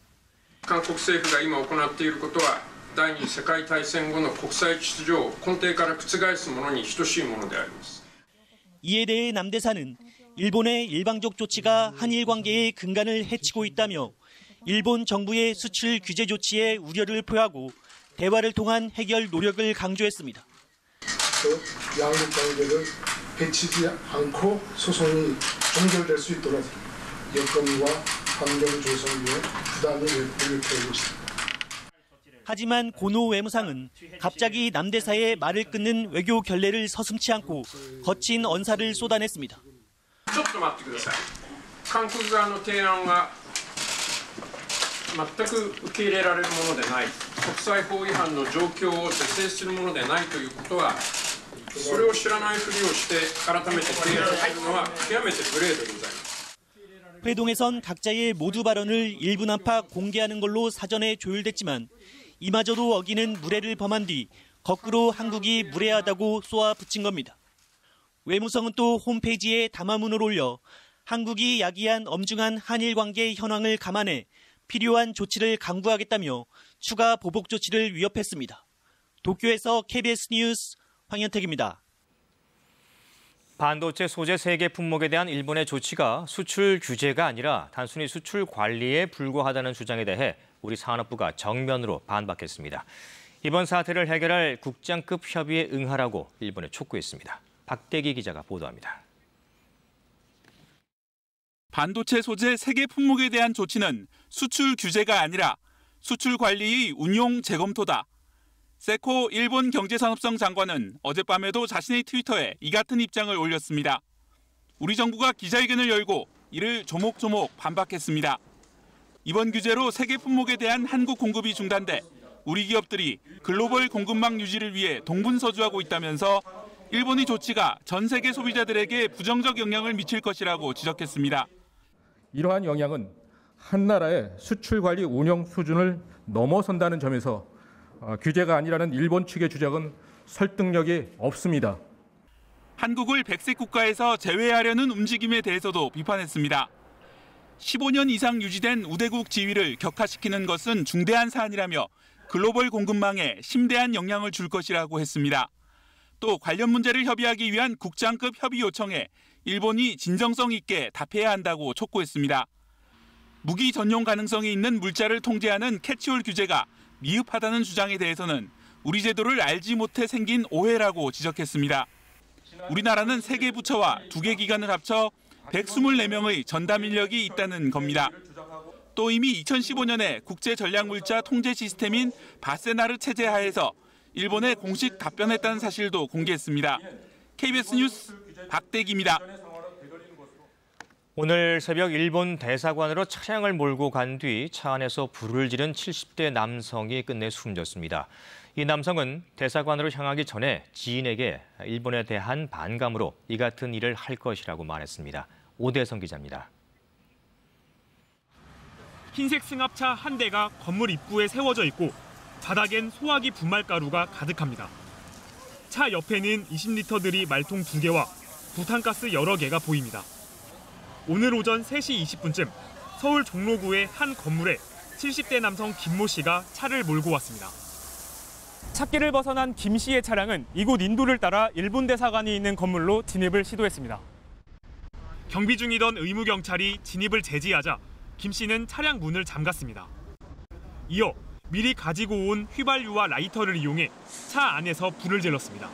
Speaker 13: 한국政府が今行っていることは第二次世界大戦後の国際秩序を根底から覆すものに等しいものであります.
Speaker 12: 이에 대해 남 대사는 일본의 일방적 조치가 한일 관계의 근간을 해치고 있다며 일본 정부의 수출 규제 조치에 우려를 표하고 대화를 통한 해결 노력을 강조했습니다.
Speaker 14: 양국 관계를 해치지 않고 소송이 종결될 수 있도록 여건과 환경 조성 위에 부단히 노력해오고 있습니다.
Speaker 12: 하지만 고노 외무상은 갑자기 남대사의 말을 끊는 외교 결례를 서슴지 않고 거친 언사를 쏟아냈습니다.
Speaker 13: ちょっと待ってください。韓国側の提案が全く受け入れられるものでない、国際法違反の状況を是正するものでないということは、それを知らないふりをして改めて提案するのは極めて無礼でございます。
Speaker 12: 회동에선 각자의 모두 발언을 1분 안팎 공개하는 걸로 사전에 조율됐지만 이마저도 어기는 무례를 범한 뒤 거꾸로 한국이 무례하다고 쏘아붙인 겁니다. 외무성은 또 홈페이지에 담화문을 올려 한국이 야기한 엄중한 한일 관계 현황을 감안해 필요한 조치를 강구하겠다며 추가 보복 조치를 위협했습니다. 도쿄에서 KBS 뉴스 황현택입니다.
Speaker 1: 반도체 소재 세계 품목에 대한 일본의 조치가 수출 규제가 아니라 단순히 수출 관리에 불과하다는 주장에 대해 우리 산업부가 정면으로 반박했습니다. 이번 사태를 해결할 국장급 협의에 응하라고 일본에 촉구했습니다. 박대기 기자가 보도합니다.
Speaker 15: 반도체 소재 세계 품목에 대한 조치는 수출 규제가 아니라 수출 관리의 운용 재검토다. 세코 일본 경제산업성 장관은 어젯밤에도 자신의 트위터에 이 같은 입장을 올렸습니다. 우리 정부가 기자회견을 열고 이를 조목조목 반박했습니다. 이번 규제로 세계 품목에 대한 한국 공급이 중단돼 우리 기업들이 글로벌 공급망 유지를 위해 동분서주하고 있다면서 일본의 조치가 전 세계 소비자들에게 부정적 영향을 미칠 것이라고 지적했습니다.
Speaker 16: 이러한 영향은 한 나라의 수출 관리 운영 수준을 넘어선다는 점에서 규제가 아니라는 일본 측의 주장은 설득력이 없습니다.
Speaker 15: 한국을 백색 국가에서 제외하려는 움직임에 대해서도 비판했습니다. 15년 이상 유지된 우대국 지위를 격화시키는 것은 중대한 사안이라며 글로벌 공급망에 심대한 영향을 줄 것이라고 했습니다. 또 관련 문제를 협의하기 위한 국장급 협의 요청에 일본이 진정성 있게 답해야 한다고 촉구했습니다. 무기 전용 가능성이 있는 물자를 통제하는 캐치홀 규제가 미흡하다는 주장에 대해서는 우리 제도를 알지 못해 생긴 오해라고 지적했습니다. 우리나라는 3개 부처와 2개 기관을 합쳐 124명의 전담 인력이 있다는 겁니다. 또 이미 2015년에 국제전략물자 통제 시스템인 바세나르 체제 하에서 일본에 공식 답변했다는 사실도 공개했습니다. KBS 뉴스 박대기입니다.
Speaker 1: 오늘 새벽 일본 대사관으로 차량을 몰고 간 뒤 차 안에서 불을 지른 70대 남성이 끝내 숨졌습니다. 이 남성은 대사관으로 향하기 전에 지인에게 일본에 대한 반감으로 이 같은 일을 할 것이라고 말했습니다. 오대성 기자입니다.
Speaker 17: 흰색 승합차 한 대가 건물 입구에 세워져 있고 바닥엔 소화기 분말가루가 가득합니다. 차 옆에는 20리터들이 말통 2개와 부탄가스 여러 개가 보입니다. 오늘 오전 3시 20분쯤 서울 종로구의 한 건물에 70대 남성 김모 씨가 차를 몰고 왔습니다. 차길을 벗어난 김 씨의 차량은 이곳 인도를 따라 일본 대사관이 있는 건물로 진입을 시도했습니다. 경비 중이던 의무경찰이 진입을 제지하자 김 씨는 차량 문을 잠갔습니다. 이어 미리 가지고 온 휘발유와 라이터를 이용해 차 안에서 불을 질렀습니다.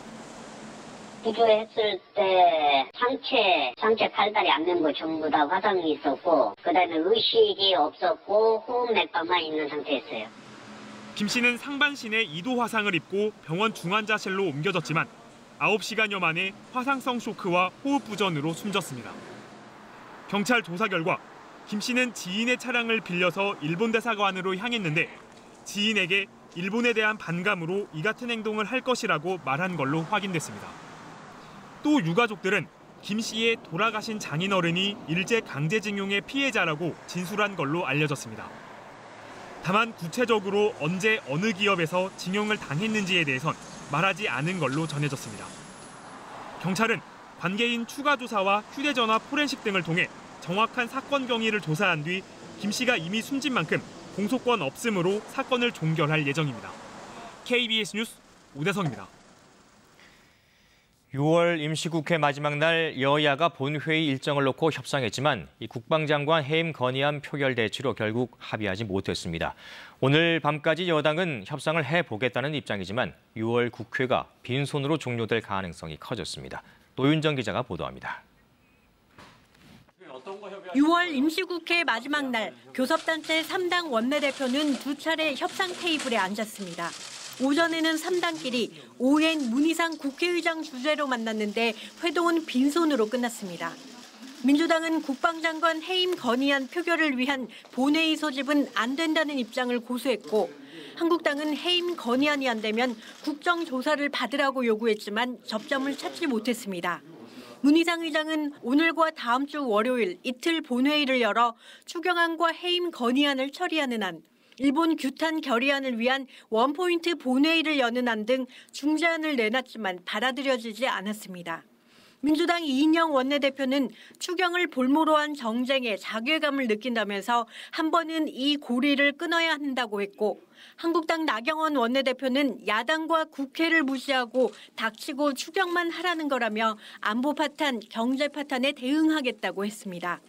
Speaker 18: 구조했을 때 상체 팔다리 앉는 거 전부 다 화상이 있었고 그다음에 의식이 없었고 호흡 맥박만 있는 상태였어요.
Speaker 17: 김 씨는 상반신에 2도 화상을 입고 병원 중환자실로 옮겨졌지만 9시간여 만에 화상성 쇼크와 호흡 부전으로 숨졌습니다. 경찰 조사 결과 김 씨는 지인의 차량을 빌려서 일본 대사관으로 향했는데 지인에게 일본에 대한 반감으로 이 같은 행동을 할 것이라고 말한 걸로 확인됐습니다. 또 유가족들은 김 씨의 돌아가신 장인어른이 일제 강제징용의 피해자라고 진술한 걸로 알려졌습니다. 다만 구체적으로 언제 어느 기업에서 징용을 당했는지에 대해선 말하지 않은 걸로 전해졌습니다. 경찰은 관계인 추가 조사와 휴대전화 포렌식 등을 통해 정확한 사건 경위를 조사한 뒤 김 씨가 이미 숨진 만큼 공소권 없음으로 사건을 종결할 예정입니다. KBS 뉴스 오대성입니다.
Speaker 1: 6월 임시국회 마지막 날 여야가 본회의 일정을 놓고 협상했지만 이 국방장관 해임 건의안 표결 대치로 결국 합의하지 못했습니다. 오늘 밤까지 여당은 협상을 해보겠다는 입장이지만 6월 국회가 빈손으로 종료될 가능성이 커졌습니다. 노윤정 기자가 보도합니다.
Speaker 19: 6월 임시국회 마지막 날 교섭단체 3당 원내대표는 두 차례 협상 테이블에 앉았습니다. 오전에는 3당끼리 오후엔 문희상 국회의장 주재로 만났는데 회동은 빈손으로 끝났습니다. 민주당은 국방장관 해임 건의안 표결을 위한 본회의 소집은 안 된다는 입장을 고수했고 한국당은 해임 건의안이 안 되면 국정조사를 받으라고 요구했지만 접점을 찾지 못했습니다. 문희상 의장은 오늘과 다음 주 월요일 이틀 본회의를 열어 추경안과 해임 건의안을 처리하는 안, 일본 규탄 결의안을 위한 원포인트 본회의를 여는 안 등 중재안을 내놨지만 받아들여지지 않았습니다. 민주당 이인영 원내대표는 추경을 볼모로 한 정쟁에 자괴감을 느낀다면서 한 번은 이 고리를 끊어야 한다고 했고 한국당 나경원 원내대표는 야당과 국회를 무시하고 닥치고 추경만 하라는 거라며 안보 파탄, 경제 파탄에 대응하겠다고 했습니다.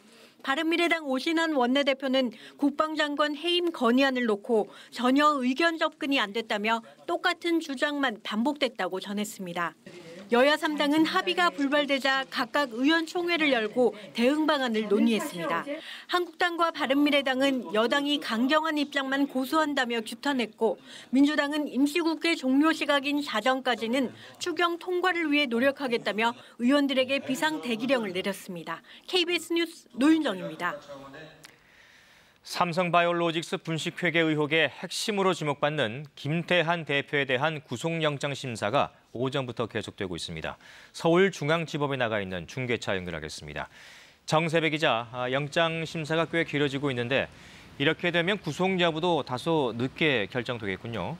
Speaker 19: 바른미래당 오신환 원내대표는 국방장관 해임 건의안을 놓고 전혀 의견 접근이 안 됐다며 똑같은 주장만 반복됐다고 전했습니다. 여야 3당은 합의가 불발되자 각각 의원총회를 열고 대응 방안을 논의했습니다. 한국당과 바른미래당은 여당이 강경한 입장만 고수한다며 규탄했고 민주당은 임시국회 종료 시각인 자정까지는 추경 통과를 위해 노력하겠다며 의원들에게 비상대기령을 내렸습니다. KBS 뉴스 노윤정입니다.
Speaker 1: 삼성바이오로직스 분식회계 의혹의 핵심으로 지목받는 김태한 대표에 대한 구속영장 심사가 오전부터 계속되고 있습니다. 서울중앙지법에 나가 있는 중계차 연결하겠습니다. 정세배 기자, 영장 심사가 꽤 길어지고 있는데 이렇게 되면 구속 여부도 다소 늦게 결정되겠군요.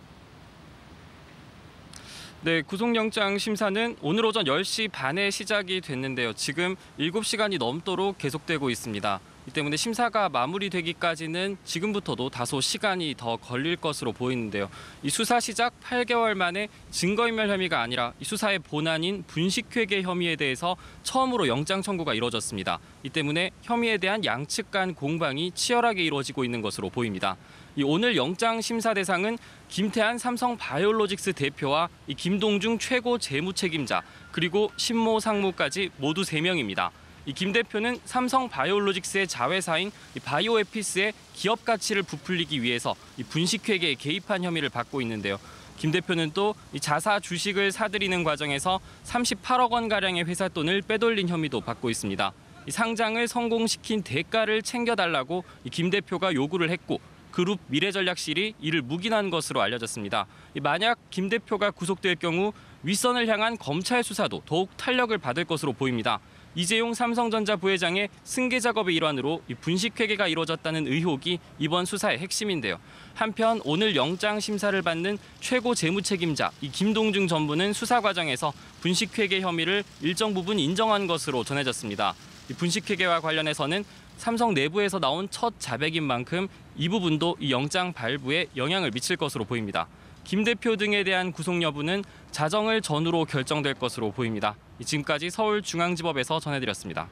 Speaker 20: 네, 구속영장 심사는 오늘 오전 10시 반에 시작이 됐는데요. 지금 7시간이 넘도록 계속되고 있습니다. 이 때문에 심사가 마무리되기까지는 지금부터도 다소 시간이 더 걸릴 것으로 보이는데요. 이 수사 시작 8개월 만에 증거인멸 혐의가 아니라 이 수사의 본안인 분식회계 혐의에 대해서 처음으로 영장 청구가 이루어졌습니다. 이 때문에 혐의에 대한 양측 간 공방이 치열하게 이루어지고 있는 것으로 보입니다. 이 오늘 영장 심사 대상은 김태한 삼성바이오로직스 대표와 이 김동중 최고 재무책임자 그리고 신모 상무까지 모두 3명입니다. 이 김 대표는 삼성바이오로직스의 자회사인 바이오에피스의 기업 가치를 부풀리기 위해서 이 분식회계에 개입한 혐의를 받고 있는데요. 김 대표는 또 이 자사 주식을 사들이는 과정에서 38억 원 가량의 회사 돈을 빼돌린 혐의도 받고 있습니다. 이 상장을 성공시킨 대가를 챙겨달라고 김 대표가 요구를 했고 그룹 미래전략실이 이를 묵인한 것으로 알려졌습니다. 만약 김 대표가 구속될 경우 윗선을 향한 검찰 수사도 더욱 탄력을 받을 것으로 보입니다. 이재용 삼성전자 부회장의 승계 작업의 일환으로 분식회계가 이루어졌다는 의혹이 이번 수사의 핵심인데요. 한편 오늘 영장 심사를 받는 최고 재무책임자 김동중 전무는 수사 과정에서 분식회계 혐의를 일정 부분 인정한 것으로 전해졌습니다. 분식회계와 관련해서는 삼성 내부에서 나온 첫 자백인 만큼 이 부분도 이 영장 발부에 영향을 미칠 것으로 보입니다. 김 대표 등에 대한 구속 여부는 자정을 전후로 결정될 것으로 보입니다. 지금까지 서울중앙지법에서 전해드렸습니다.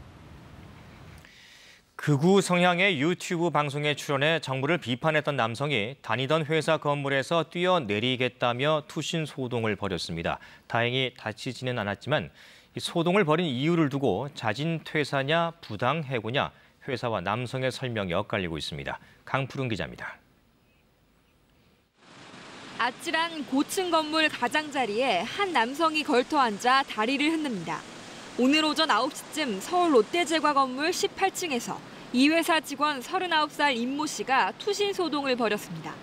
Speaker 1: 극우 성향의 유튜브 방송에 출연해 정부를 비판했던 남성이 다니던 회사 건물에서 뛰어내리겠다며 투신 소동을 벌였습니다. 다행히 다치지는 않았지만 이 소동을 벌인 이유를 두고 자진 퇴사냐 부당 해고냐 회사와 남성의 설명이 엇갈리고 있습니다. 강푸른 기자입니다.
Speaker 21: 아찔한 고층 건물 가장자리에 한 남성이 걸터 앉아 다리를 흔듭니다. 오늘 오전 9시쯤 서울 롯데제과 건물 18층에서 이 회사 직원 39살 임모 씨가 투신 소동을 벌였습니다.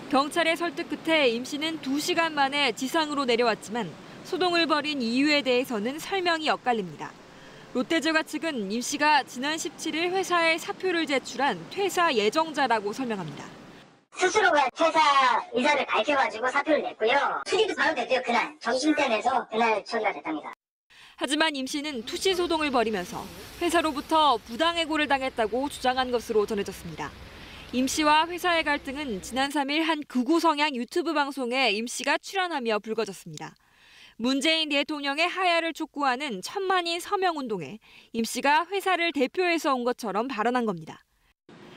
Speaker 21: 경찰의 설득 끝에 임 씨는 2시간 만에 지상으로 내려왔지만 소동을 벌인 이유에 대해서는 설명이 엇갈립니다. 롯데제과 측은 임 씨가 지난 17일 회사에 사표를 제출한 퇴사 예정자라고 설명합니다.
Speaker 18: 스스로가 퇴사 의사를 밝혀가지고 사표를 냈고요. 수리도 바로 됐고요. 그날 정신병에서 그날 처리가 됐답니다.
Speaker 21: 하지만 임 씨는 투신 소동을 벌이면서 회사로부터 부당해고를 당했다고 주장한 것으로 전해졌습니다. 임 씨와 회사의 갈등은 지난 3일 한 극우 성향 유튜브 방송에 임 씨가 출연하며 불거졌습니다. 문재인 대통령의 하야를 촉구하는 천만인 서명운동에 임 씨가 회사를 대표해서 온 것처럼 발언한 겁니다.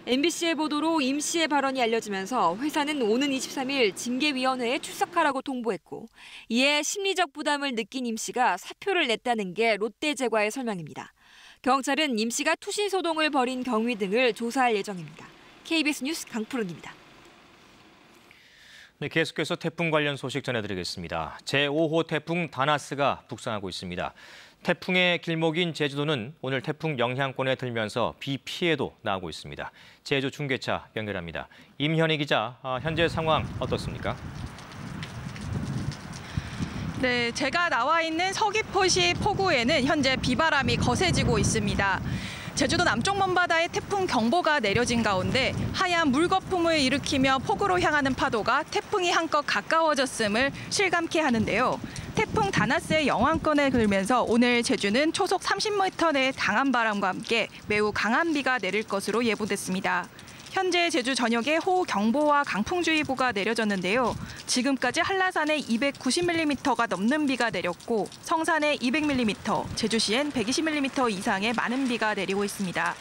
Speaker 21: MBC의 보도로 임 씨의 발언이 알려지면서 회사는 오는 23일 징계위원회에 출석하라고 통보했고 이에 심리적 부담을 느낀 임 씨가 사표를 냈다는 게 롯데제과의 설명입니다. 경찰은 임 씨가 투신 소동을 벌인 경위 등을 조사할 예정입니다. KBS 뉴스 강푸른입니다.
Speaker 1: 네, 계속해서 태풍 관련 소식 전해드리겠습니다. 제5호 태풍 다나스가 북상하고 있습니다. 태풍의 길목인 제주도는 오늘 태풍 영향권에 들면서 비 피해도 나오고 있습니다. 제주 중계차 연결합니다. 임현희 기자, 현재 상황 어떻습니까?
Speaker 2: 네, 제가 나와 있는 서귀포시 포구에는 현재 비바람이 거세지고 있습니다. 제주도 남쪽 먼바다에 태풍 경보가 내려진 가운데 하얀 물거품을 일으키며 포구로 향하는 파도가 태풍이 한껏 가까워졌음을 실감케 하는데요. 태풍 다나스의 영향권에 들면서 오늘 제주는 초속 30m 내의 강한 바람과 함께 매우 강한 비가 내릴 것으로 예보됐습니다. 현재 제주 전역에 호우경보와 강풍주의보가 내려졌는데요. 지금까지 한라산에 290mm가 넘는 비가 내렸고 성산에 200mm, 제주시엔 120mm 이상의 많은 비가 내리고 있습니다.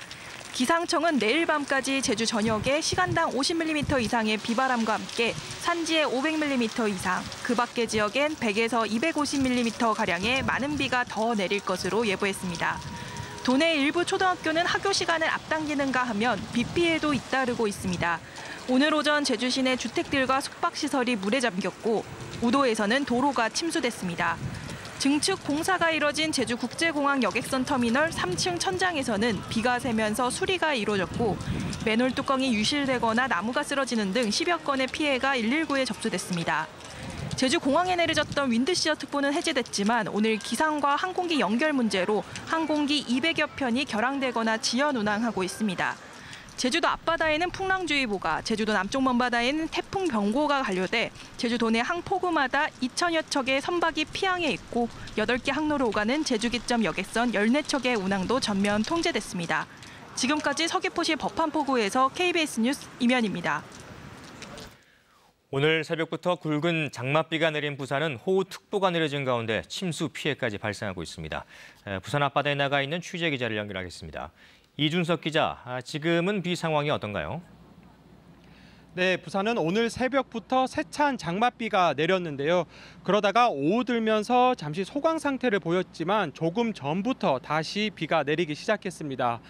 Speaker 2: 기상청은 내일 밤까지 제주 전역에 시간당 50mm 이상의 비바람과 함께 산지에 500mm 이상, 그 밖의 지역엔 100에서 250mm가량의 많은 비가 더 내릴 것으로 예보했습니다. 도내 일부 초등학교는 학교 시간을 앞당기는가 하면 비 피해도 잇따르고 있습니다. 오늘 오전 제주 시내 주택들과 숙박시설이 물에 잠겼고 우도에서는 도로가 침수됐습니다. 증축 공사가 이뤄진 제주국제공항 여객선 터미널 3층 천장에서는 비가 새면서 수리가 이루어졌고 맨홀 뚜껑이 유실되거나 나무가 쓰러지는 등 10여 건의 피해가 119에 접수됐습니다. 제주 공항에 내려졌던 윈드시어 특보는 해제됐지만 오늘 기상과 항공기 연결 문제로 항공기 200여 편이 결항되거나 지연 운항하고 있습니다. 제주도 앞바다에는 풍랑주의보가, 제주도 남쪽 먼바다에는 태풍 경보가 발효돼 제주 도내 항포구마다 2천여 척의 선박이 피항해 있고 8개 항로로 오가는 제주기점 여객선 14척의 운항도 전면 통제됐습니다. 지금까지 서귀포시 법한포구에서 KBS 뉴스 임현입니다.
Speaker 1: 오늘 새벽부터 굵은 장맛비가 내린 부산은 호우특보가 내려진 가운데 침수 피해까지 발생하고 있습니다. 부산 앞바다에 나가 있는 취재 기자를 연결하겠습니다. 이준석 기자, 지금은 비 상황이 어떤가요?
Speaker 3: 네, 부산은 오늘 새벽부터 세찬 장맛비가 내렸는데요. 그러다가 오후 들면서 잠시 소강 상태를 보였지만 조금 전부터 다시 비가 내리기 시작했습니다.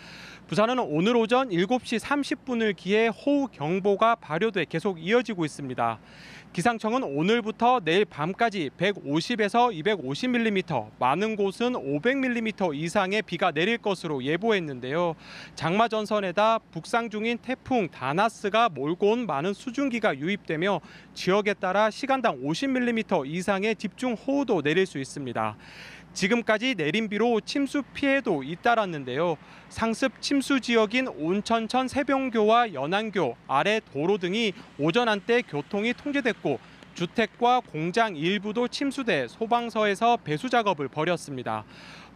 Speaker 3: 부산은 오늘 오전 7시 30분을 기해 호우 경보가 발효돼 계속 이어지고 있습니다. 기상청은 오늘부터 내일 밤까지 150에서 250mm, 많은 곳은 500mm 이상의 비가 내릴 것으로 예보했는데요. 장마 전선에다 북상 중인 태풍 다나스가 몰고 온 많은 수증기가 유입되며 지역에 따라 시간당 50mm 이상의 집중 호우도 내릴 수 있습니다. 지금까지 내린 비로 침수 피해도 잇따랐는데요. 상습 침수 지역인 온천천 세병교와 연안교, 아래 도로 등이 오전 한때 교통이 통제됐고 주택과 공장 일부도 침수돼 소방서에서 배수 작업을 벌였습니다.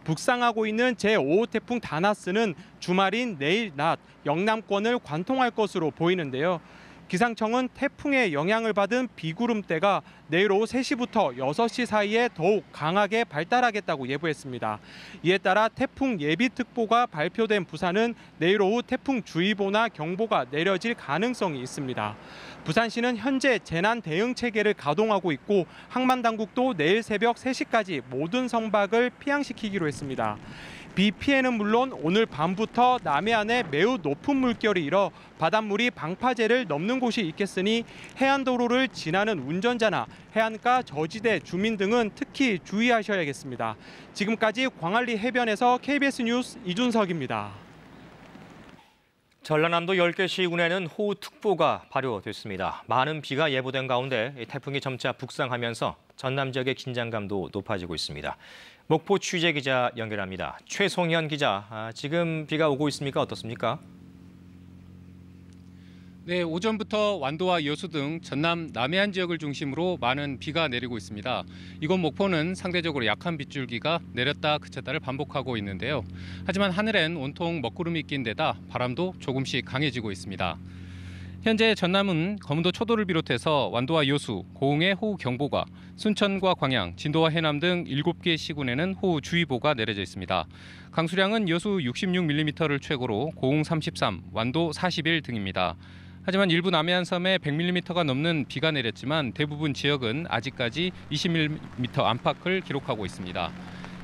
Speaker 3: 북상하고 있는 제5호 태풍 다나스는 주말인 내일 낮 영남권을 관통할 것으로 보이는데요. 기상청은 태풍의 영향을 받은 비구름대가 내일 오후 3시부터 6시 사이에 더욱 강하게 발달하겠다고 예보했습니다. 이에 따라 태풍 예비특보가 발표된 부산은 내일 오후 태풍주의보나 경보가 내려질 가능성이 있습니다. 부산시는 현재 재난 대응 체계를 가동하고 있고 항만당국도 내일 새벽 3시까지 모든 선박을 피항시키기로 했습니다. 비 피해는 물론 오늘 밤부터 남해안에 매우 높은 물결이 일어 바닷물이 방파제를 넘는 곳이 있겠으니 해안도로를 지나는 운전자나 해안가 저지대 주민 등은 특히 주의하셔야겠습니다. 지금까지 광안리 해변에서 KBS 뉴스 이준석입니다.
Speaker 1: 전라남도 10개 시군에는 호우특보가 발효됐습니다. 많은 비가 예보된 가운데 태풍이 점차 북상하면서 전남 지역의 긴장감도 높아지고 있습니다. 목포 취재 기자 연결합니다. 최송현 기자, 지금 비가 오고 있습니까? 어떻습니까?
Speaker 4: 네, 오전부터 완도와 여수 등 전남 남해안 지역을 중심으로 많은 비가 내리고 있습니다. 이곳 목포는 상대적으로 약한 빗줄기가 내렸다 그쳤다를 반복하고 있는데요. 하지만 하늘엔 온통 먹구름이 낀 데다 바람도 조금씩 강해지고 있습니다. 현재 전남은 거문도 초도를 비롯해서 완도와 여수, 고흥에 호우 경보가, 순천과 광양, 진도와 해남 등 7개 시군에는 호우주의보가 내려져 있습니다. 강수량은 여수 66mm를 최고로 고흥 33, 완도 41 등입니다. 하지만 일부 남해안 섬에 100mm가 넘는 비가 내렸지만 대부분 지역은 아직까지 20mm 안팎을 기록하고 있습니다.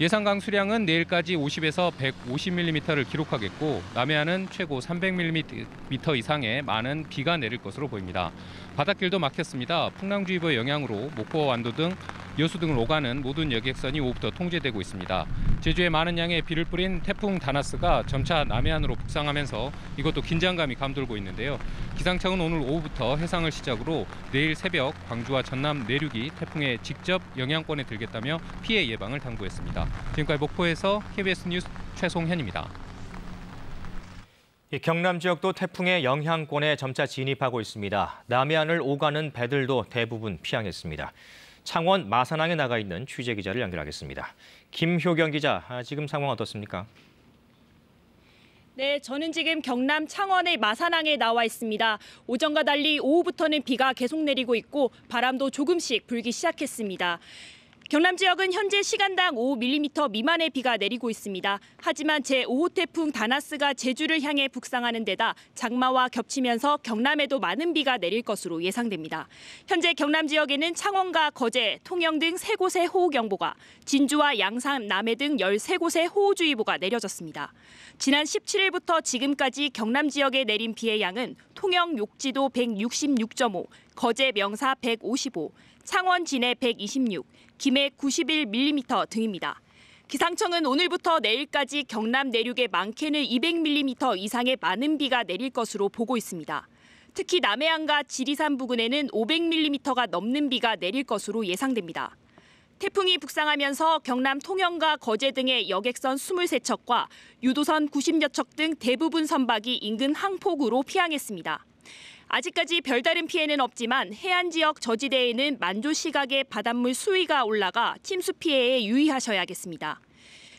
Speaker 4: 예상 강수량은 내일까지 50에서 150mm를 기록하겠고 남해안은 최고 300mm 이상의 많은 비가 내릴 것으로 보입니다. 바닷길도 막혔습니다. 풍랑주의보의 영향으로 목포와 완도 등 여수 등을 오가는 모든 여객선이 오후부터 통제되고 있습니다. 제주에 많은 양의 비를 뿌린 태풍 다나스가 점차 남해안으로 북상하면서 이것도 긴장감이 감돌고 있는데요. 기상청은 오늘 오후부터 해상을 시작으로 내일 새벽 광주와 전남 내륙이 태풍의 직접 영향권에 들겠다며 피해 예방을 당부했습니다. 지금까지 목포에서 KBS 뉴스 최송현입니다.
Speaker 1: 경남 지역도 태풍의 영향권에 점차 진입하고 있습니다. 남해안을 오가는 배들도 대부분 피항했습니다. 창원 마산항에 나가 있는 취재 기자를 연결하겠습니다. 김효경 기자, 지금 상황 어떻습니까?
Speaker 5: 네, 저는 지금 경남 창원의 마산항에 나와 있습니다. 오전과 달리 오후부터는 비가 계속 내리고 있고 바람도 조금씩 불기 시작했습니다. 경남 지역은 현재 시간당 5mm 미만의 비가 내리고 있습니다. 하지만 제5호 태풍 다나스가 제주를 향해 북상하는 데다 장마와 겹치면서 경남에도 많은 비가 내릴 것으로 예상됩니다. 현재 경남 지역에는 창원과 거제, 통영 등 3곳의 호우경보가, 진주와 양산, 남해 등 13곳의 호우주의보가 내려졌습니다. 지난 17일부터 지금까지 경남 지역에 내린 비의 양은 통영 욕지도 166.5, 거제 명사 155, 창원 진해 126, 김해 91mm 등입니다. 기상청은 오늘부터 내일까지 경남 내륙에 많게는 200mm 이상의 많은 비가 내릴 것으로 보고 있습니다. 특히 남해안과 지리산 부근에는 500mm가 넘는 비가 내릴 것으로 예상됩니다. 태풍이 북상하면서 경남 통영과 거제 등의 여객선 23척과 유도선 90여 척 등 대부분 선박이 인근 항폭으로 피항했습니다. 아직까지 별다른 피해는 없지만 해안 지역 저지대에는 만조 시각의 바닷물 수위가 올라가 침수 피해에 유의하셔야겠습니다.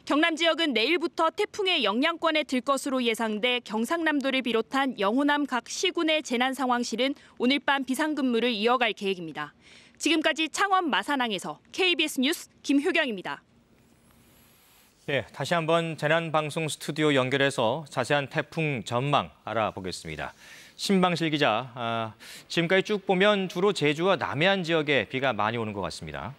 Speaker 5: 경남 지역은 내일부터 태풍의 영향권에 들 것으로 예상돼 경상남도를 비롯한 영호남 각 시군의 재난상황실은 오늘 밤 비상근무를 이어갈 계획입니다. 지금까지 창원 마산항에서 KBS 뉴스 김효경입니다.
Speaker 1: 네, 다시 한번 재난방송 스튜디오 연결해서 자세한 태풍 전망 알아보겠습니다. 신방실 기자, 지금까지 쭉 보면 주로 제주와 남해안 지역에 비가 많이 오는 것 같습니다.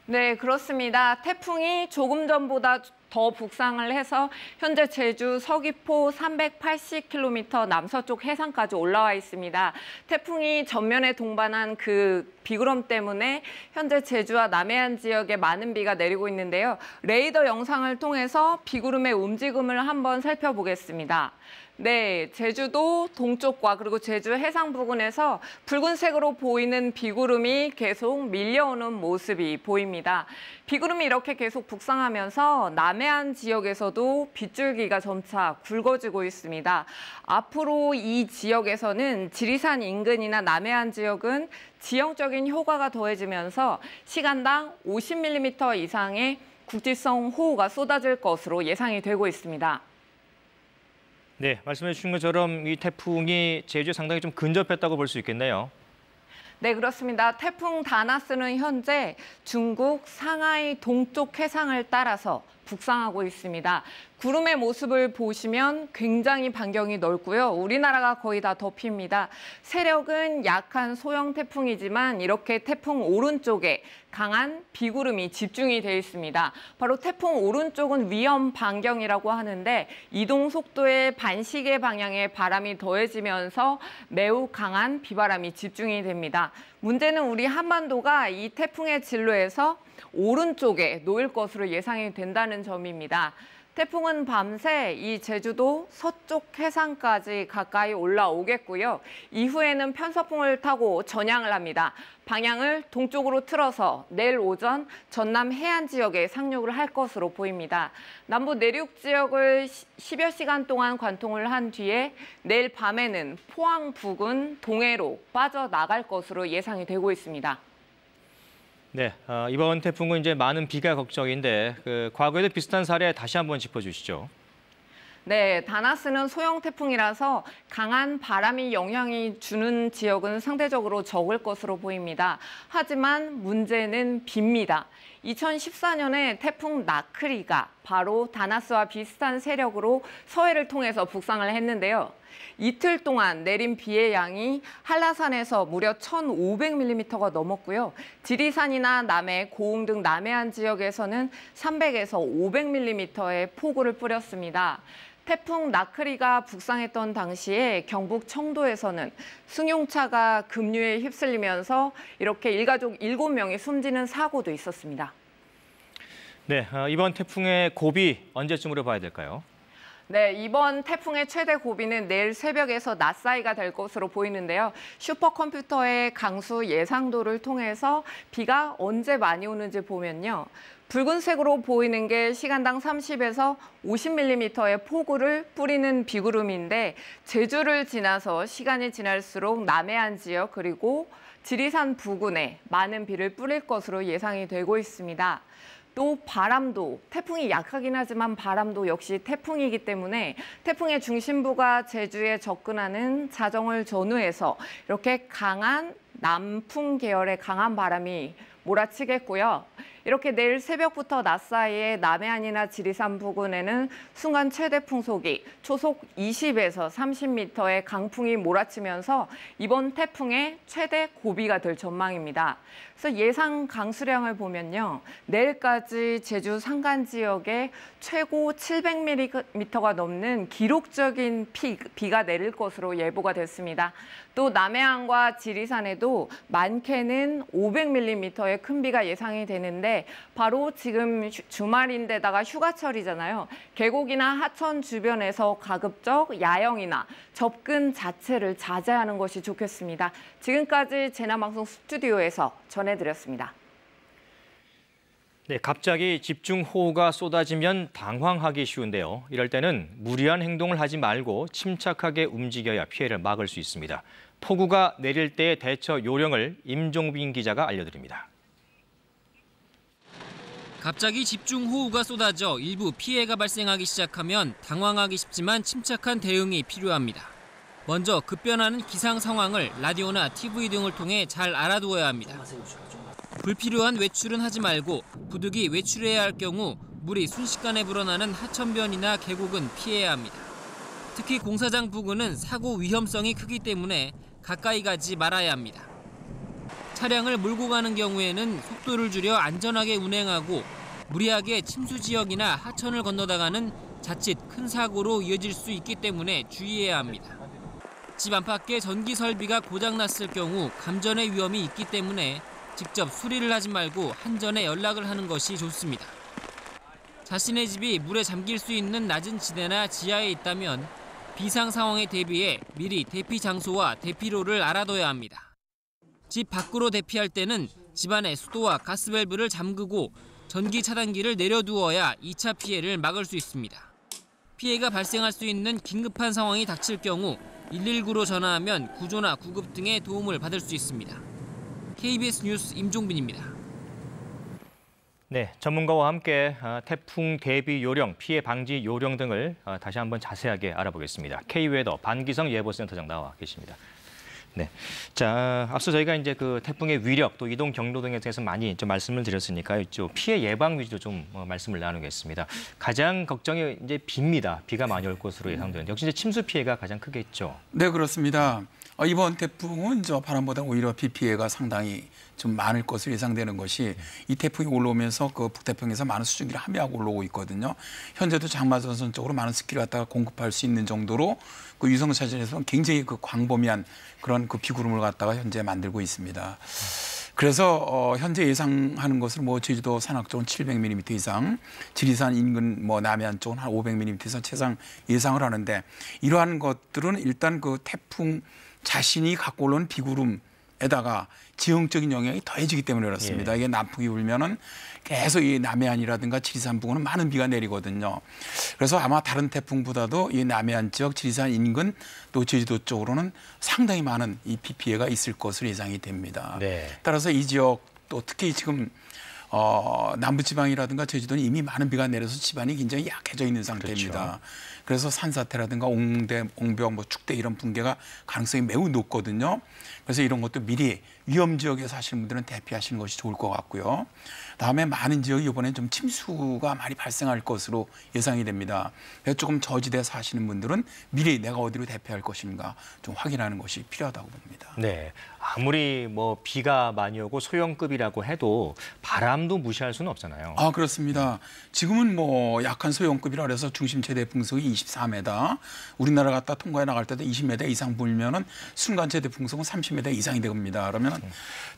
Speaker 7: 네, 그렇습니다. 태풍이 조금 전보다 더 북상을 해서 현재 제주 서귀포 380km 남서쪽 해상까지 올라와 있습니다. 태풍이 전면에 동반한 그 비구름 때문에 현재 제주와 남해안 지역에 많은 비가 내리고 있는데요. 레이더 영상을 통해서 비구름의 움직임을 한번 살펴보겠습니다. 네, 제주도 동쪽과 그리고 제주 해상 부근에서 붉은색으로 보이는 비구름이 계속 밀려오는 모습이 보입니다. 비구름이 이렇게 계속 북상하면서 남해안 지역에서도 빗줄기가 점차 굵어지고 있습니다. 앞으로 이 지역에서는 지리산 인근이나 남해안 지역은 지형적인 효과가 더해지면서 시간당 50mm 이상의 국지성 호우가 쏟아질 것으로 예상이 되고 있습니다.
Speaker 1: 네, 말씀해 주신 것처럼 이 태풍이 제주에 상당히 좀 근접했다고 볼 수 있겠네요.
Speaker 7: 네, 그렇습니다. 태풍 다나스는 현재 중국 상하이 동쪽 해상을 따라서 북상하고 있습니다. 구름의 모습을 보시면 굉장히 반경이 넓고요. 우리나라가 거의 다 덮입니다. 세력은 약한 소형 태풍이지만 이렇게 태풍 오른쪽에 강한 비구름이 집중이 되어 있습니다. 바로 태풍 오른쪽은 위험 반경이라고 하는데 이동 속도의 반시계 방향의 바람이 더해지면서 매우 강한 비바람이 집중이 됩니다. 문제는 우리 한반도가 이 태풍의 진로에서 오른쪽에 놓일 것으로 예상이 된다는 점입니다. 태풍은 밤새 이 제주도 서쪽 해상까지 가까이 올라오겠고요. 이후에는 편서풍을 타고 전향을 합니다. 방향을 동쪽으로 틀어서 내일 오전 전남 해안 지역에 상륙을 할 것으로 보입니다. 남부 내륙 지역을 10여 시간 동안 관통을 한 뒤에 내일 밤에는 포항 부근 동해로 빠져나갈 것으로 예상이 되고 있습니다.
Speaker 1: 네, 이번 태풍은 이제 많은 비가 걱정인데 과거에도 비슷한 사례 다시 한번 짚어주시죠.
Speaker 7: 네, 다나스는 소형 태풍이라서 강한 바람이 영향이 주는 지역은 상대적으로 적을 것으로 보입니다. 하지만 문제는 비입니다. 2014년에 태풍 나크리가 바로 다나스와 비슷한 세력으로 서해를 통해서 북상을 했는데요. 이틀 동안 내린 비의 양이 한라산에서 무려 1,500mm가 넘었고요. 지리산이나 남해, 고흥 등 남해안 지역에서는 300에서 500mm의 폭우를 뿌렸습니다. 태풍 나크리가 북상했던 당시에 경북 청도에서는 승용차가 급류에 휩쓸리면서 이렇게 일가족 7명이 숨지는 사고도 있었습니다.
Speaker 1: 네, 이번 태풍의 고비 언제쯤으로 봐야 될까요?
Speaker 7: 네, 이번 태풍의 최대 고비는 내일 새벽에서 낮 사이가 될 것으로 보이는데요. 슈퍼컴퓨터의 강수 예상도를 통해서 비가 언제 많이 오는지 보면요. 붉은색으로 보이는 게 시간당 30에서 50mm의 폭우를 뿌리는 비구름인데 제주를 지나서 시간이 지날수록 남해안 지역 그리고 지리산 부근에 많은 비를 뿌릴 것으로 예상이 되고 있습니다. 또 바람도 태풍이 약하긴 하지만 바람도 역시 태풍이기 때문에 태풍의 중심부가 제주에 접근하는 자정을 전후해서 이렇게 강한 남풍 계열의 강한 바람이 몰아치겠고요. 이렇게 내일 새벽부터 낮 사이에 남해안이나 지리산 부근에는 순간 최대 풍속이 초속 20에서 30m의 강풍이 몰아치면서 이번 태풍의 최대 고비가 될 전망입니다. 그래서 예상 강수량을 보면요. 내일까지 제주 산간 지역에 최고 700mm가 넘는 기록적인 비가 내릴 것으로 예보가 됐습니다. 또 남해안과 지리산에도 많게는 500mm의 큰 비가 예상이 되는데 바로 지금 주말인데다가 휴가철이잖아요. 계곡이나 하천 주변에서 가급적 야영이나 접근 자체를 자제하는 것이 좋겠습니다. 지금까지 재난방송 스튜디오에서 전해드렸습니다.
Speaker 1: 네, 갑자기 집중호우가 쏟아지면 당황하기 쉬운데요. 이럴 때는 무리한 행동을 하지 말고 침착하게 움직여야 피해를 막을 수 있습니다. 폭우가 내릴 때의 대처 요령을 임종빈 기자가 알려드립니다.
Speaker 6: 갑자기 집중호우가 쏟아져 일부 피해가 발생하기 시작하면 당황하기 쉽지만 침착한 대응이 필요합니다. 먼저 급변하는 기상 상황을 라디오나 TV 등을 통해 잘 알아두어야 합니다. 불필요한 외출은 하지 말고 부득이 외출해야 할 경우 물이 순식간에 불어나는 하천변이나 계곡은 피해야 합니다. 특히 공사장 부근은 사고 위험성이 크기 때문에 가까이 가지 말아야 합니다. 차량을 몰고 가는 경우에는 속도를 줄여 안전하게 운행하고 무리하게 침수 지역이나 하천을 건너다가는 자칫 큰 사고로 이어질 수 있기 때문에 주의해야 합니다. 집 안팎에 전기 설비가 고장났을 경우 감전의 위험이 있기 때문에 직접 수리를 하지 말고 한전에 연락을 하는 것이 좋습니다. 자신의 집이 물에 잠길 수 있는 낮은 지대나 지하에 있다면 비상 상황에 대비해 미리 대피 장소와 대피로를 알아둬야 합니다. 집 밖으로 대피할 때는 집안의 수도와 가스밸브를 잠그고 전기 차단기를 내려두어야 2차 피해를 막을 수 있습니다. 피해가 발생할 수 있는 긴급한 상황이 닥칠 경우 119로 전화하면 구조나 구급 등의 도움을 받을 수 있습니다. KBS 뉴스 임종빈입니다.
Speaker 1: 네, 전문가와 함께 태풍 대비 요령, 피해 방지 요령 등을 다시 한번 자세하게 알아보겠습니다. K웨더 반기성 예보센터장 나와 계십니다. 네, 자 앞서 저희가 이제 그 태풍의 위력 또 이동 경로 등에 대해서 많이 좀 말씀을 드렸으니까요. 좀 피해 예방 위주로 좀 말씀을 나누겠습니다. 가장 걱정이 이제 비입니다. 비가 많이 올 것으로 예상되는데 역시 이제 침수 피해가 가장 크겠죠.
Speaker 10: 네, 그렇습니다. 이번 태풍은 바람보다 오히려 비 피해가 상당히 좀 많을 것으로 예상되는 것이 이 태풍이 올라오면서 그 북태평에서 많은 수증기를 함유하고 올라오고 있거든요. 현재도 장마전선 쪽으로 많은 습기를 갖다가 공급할 수 있는 정도로 그 유성차전에서는 굉장히 그 광범위한 그런 그 비구름을 갖다가 현재 만들고 있습니다. 그래서 현재 예상하는 것은 제주도 산악 쪽은 700mm 이상, 지리산 인근 남해안 쪽은 한 500mm 이상 최상 예상을 하는데 이러한 것들은 일단 그 태풍 자신이 갖고 올라온 비구름에다가 지형적인 영향이 더해지기 때문에 그렇습니다. 이게 남풍이 불면은 계속 이 남해안이라든가 지리산 부근은 많은 비가 내리거든요. 그래서 아마 다른 태풍보다도 이 남해안 지역, 지리산 인근 또 제주도 쪽으로는 상당히 많은 이 비 피해가 있을 것으로 예상이 됩니다.
Speaker 1: 네.
Speaker 10: 따라서 이 지역 또 특히 지금 남부지방이라든가 제주도는 이미 많은 비가 내려서 지반이 굉장히 약해져 있는 상태입니다.
Speaker 1: 그렇죠.
Speaker 10: 그래서 산사태라든가 옹벽, 축대 이런 붕괴가 가능성이 매우 높거든요. 그래서 이런 것도 미리 위험 지역에 사시는 분들은 대피하시는 것이 좋을 것 같고요. 다음에 많은 지역이 이번에 좀 침수가 많이 발생할 것으로 예상이 됩니다. 그래서 조금 저지대에 사시는 분들은 미리 내가 어디로 대피할 것인가 좀 확인하는 것이 필요하다고 봅니다.
Speaker 1: 네, 아무리 뭐 비가 많이 오고 소형급이라고 해도 바람도 무시할 수는 없잖아요.
Speaker 10: 아, 그렇습니다. 지금은 뭐 약한 소형급이라 그래서 중심 최대 풍속이 24m, 우리나라 갔다 통과해 나갈 때도 20m 이상 불면은 순간 최대 풍속은 30m 이상이 됩니다. 그러면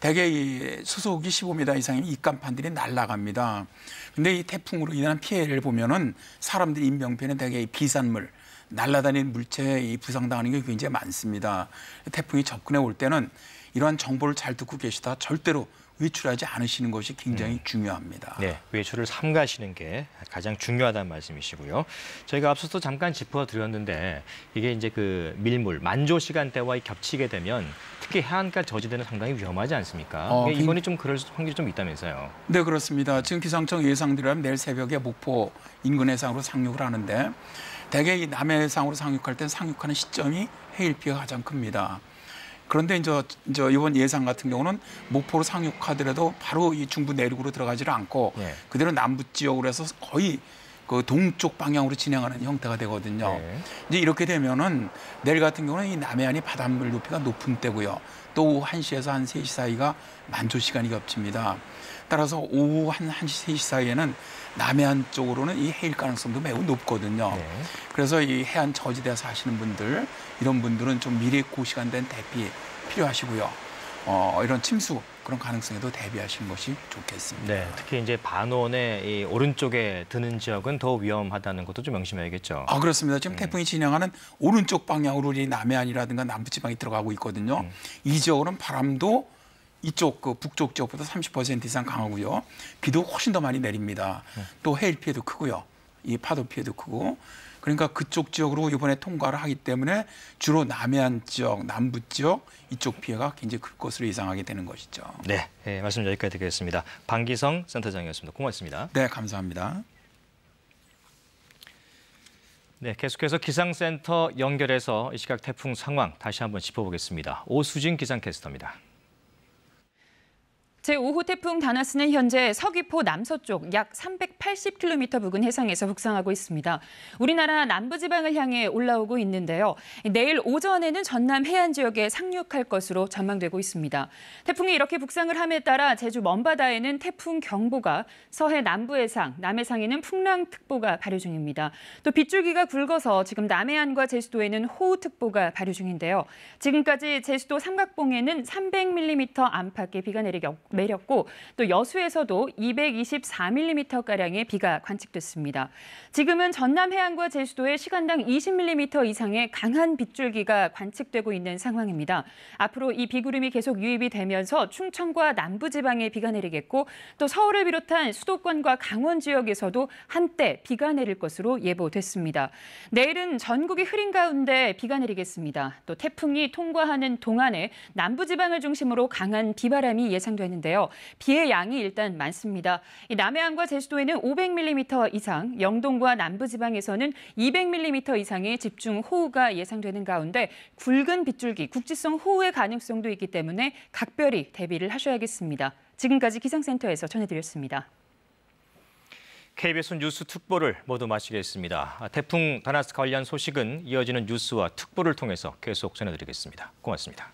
Speaker 10: 대개 이 수속이 15m 이상이면 입간판들이 날아갑니다. 근데 이 태풍으로 인한 피해를 보면은 사람들 인명피해는 대개 이 비산물, 날아다니는 물체에 이 부상당하는 게 굉장히 많습니다. 태풍이 접근해 올 때는 이러한 정보를 잘 듣고 계시다 절대로 외출하지 않으시는 것이 굉장히 중요합니다.
Speaker 1: 네, 외출을 삼가시는 게 가장 중요하다는 말씀이시고요. 저희가 앞서서 잠깐 짚어드렸는데 이게 이제 그 밀물, 만조 시간대와 겹치게 되면 특히 해안가 저지대는 상당히 위험하지 않습니까? 이번이 좀 그럴 확률이 좀 있다면서요.
Speaker 10: 네, 그렇습니다. 지금 기상청 예상대로라면 내일 새벽에 목포 인근 해상으로 상륙을 하는데 대개 이 남해상으로 상륙할 때 상륙하는 시점이 해일 피해가 가장 큽니다. 그런데 이제 이번 예상 같은 경우는 목포로 상륙하더라도 바로 이 중부 내륙으로 들어가지를 않고 그대로 남부 지역으로 해서 거의 그 동쪽 방향으로 진행하는 형태가 되거든요. 이제 이렇게 되면은 내일 같은 경우는 이 남해안이 바닷물 높이가 높은 때고요. 또 오후 1시에서 한 3시 사이가 만조 시간이 겹칩니다. 따라서 오후 한 1시, 3시 사이에는 남해안 쪽으로는 이 해일 가능성도 매우 높거든요. 그래서 이 해안 저지대에 사시는 분들, 이런 분들은 좀 미리 그 시간된 대피 필요하시고요. 이런 침수 그런 가능성에도 대비하시는 것이 좋겠습니다.
Speaker 1: 네, 특히 이제 반원의 이 오른쪽에 드는 지역은 더 위험하다는 것도 좀 명심해야겠죠.
Speaker 10: 아, 그렇습니다. 지금 태풍이 진행하는 오른쪽 방향으로 우리 남해안이라든가 남부지방이 들어가고 있거든요. 이 지역으로는 바람도 이쪽 그 북쪽 지역보다 30% 이상 강하고요. 비도 훨씬 더 많이 내립니다. 또 해일 피해도 크고요. 이 파도 피해도 크고. 그러니까 그쪽 지역으로 이번에 통과를 하기 때문에 주로 남해안 지역, 남부 지역 이쪽 피해가 굉장히 클 것으로 예상하게 되는 것이죠.
Speaker 1: 네, 말씀 여기까지 듣겠습니다. 방기성 센터장이었습니다. 고맙습니다.
Speaker 10: 네, 감사합니다.
Speaker 1: 네, 계속해서 기상센터 연결해서 이 시각 태풍 상황 다시 한번 짚어보겠습니다. 오수진 기상캐스터입니다.
Speaker 11: 제5호 태풍 다나스는 현재 서귀포 남서쪽 약 380km 부근 해상에서 북상하고 있습니다. 우리나라 남부지방을 향해 올라오고 있는데요. 내일 오전에는 전남 해안 지역에 상륙할 것으로 전망되고 있습니다. 태풍이 이렇게 북상을 함에 따라 제주 먼바다에는 태풍 경보가, 서해 남부해상, 남해상에는 풍랑특보가 발효 중입니다. 또 빗줄기가 굵어서 지금 남해안과 제주도에는 호우특보가 발효 중인데요. 지금까지 제주도 삼각봉에는 300mm 안팎의 비가 내렸고 또 여수에서도 224mm가량의 비가 관측됐습니다. 지금은 전남 해안과 제주도에 시간당 20mm 이상의 강한 빗줄기가 관측되고 있는 상황입니다. 앞으로 이 비구름이 계속 유입이 되면서 충청과 남부지방에 비가 내리겠고 또 서울을 비롯한 수도권과 강원 지역에서도 한때 비가 내릴 것으로 예보됐습니다. 내일은 전국이 흐린 가운데 비가 내리겠습니다. 또 태풍이 통과하는 동안에 남부지방을 중심으로 강한 비바람이 예상되는데요. 비의 양이 일단 많습니다. 남해안과 제주도에는 500mm 이상, 영동과 남부지방에서는 200mm 이상의 집중호우가 예상되는 가운데 굵은 빗줄기, 국지성 호우의 가능성도 있기 때문에 각별히 대비를 하셔야겠습니다. 지금까지 기상센터에서 전해드렸습니다.
Speaker 1: KBS 뉴스 특보를 모두 마치겠습니다. 태풍 다나스 관련 소식은 이어지는 뉴스와 특보를 통해서 계속 전해드리겠습니다. 고맙습니다.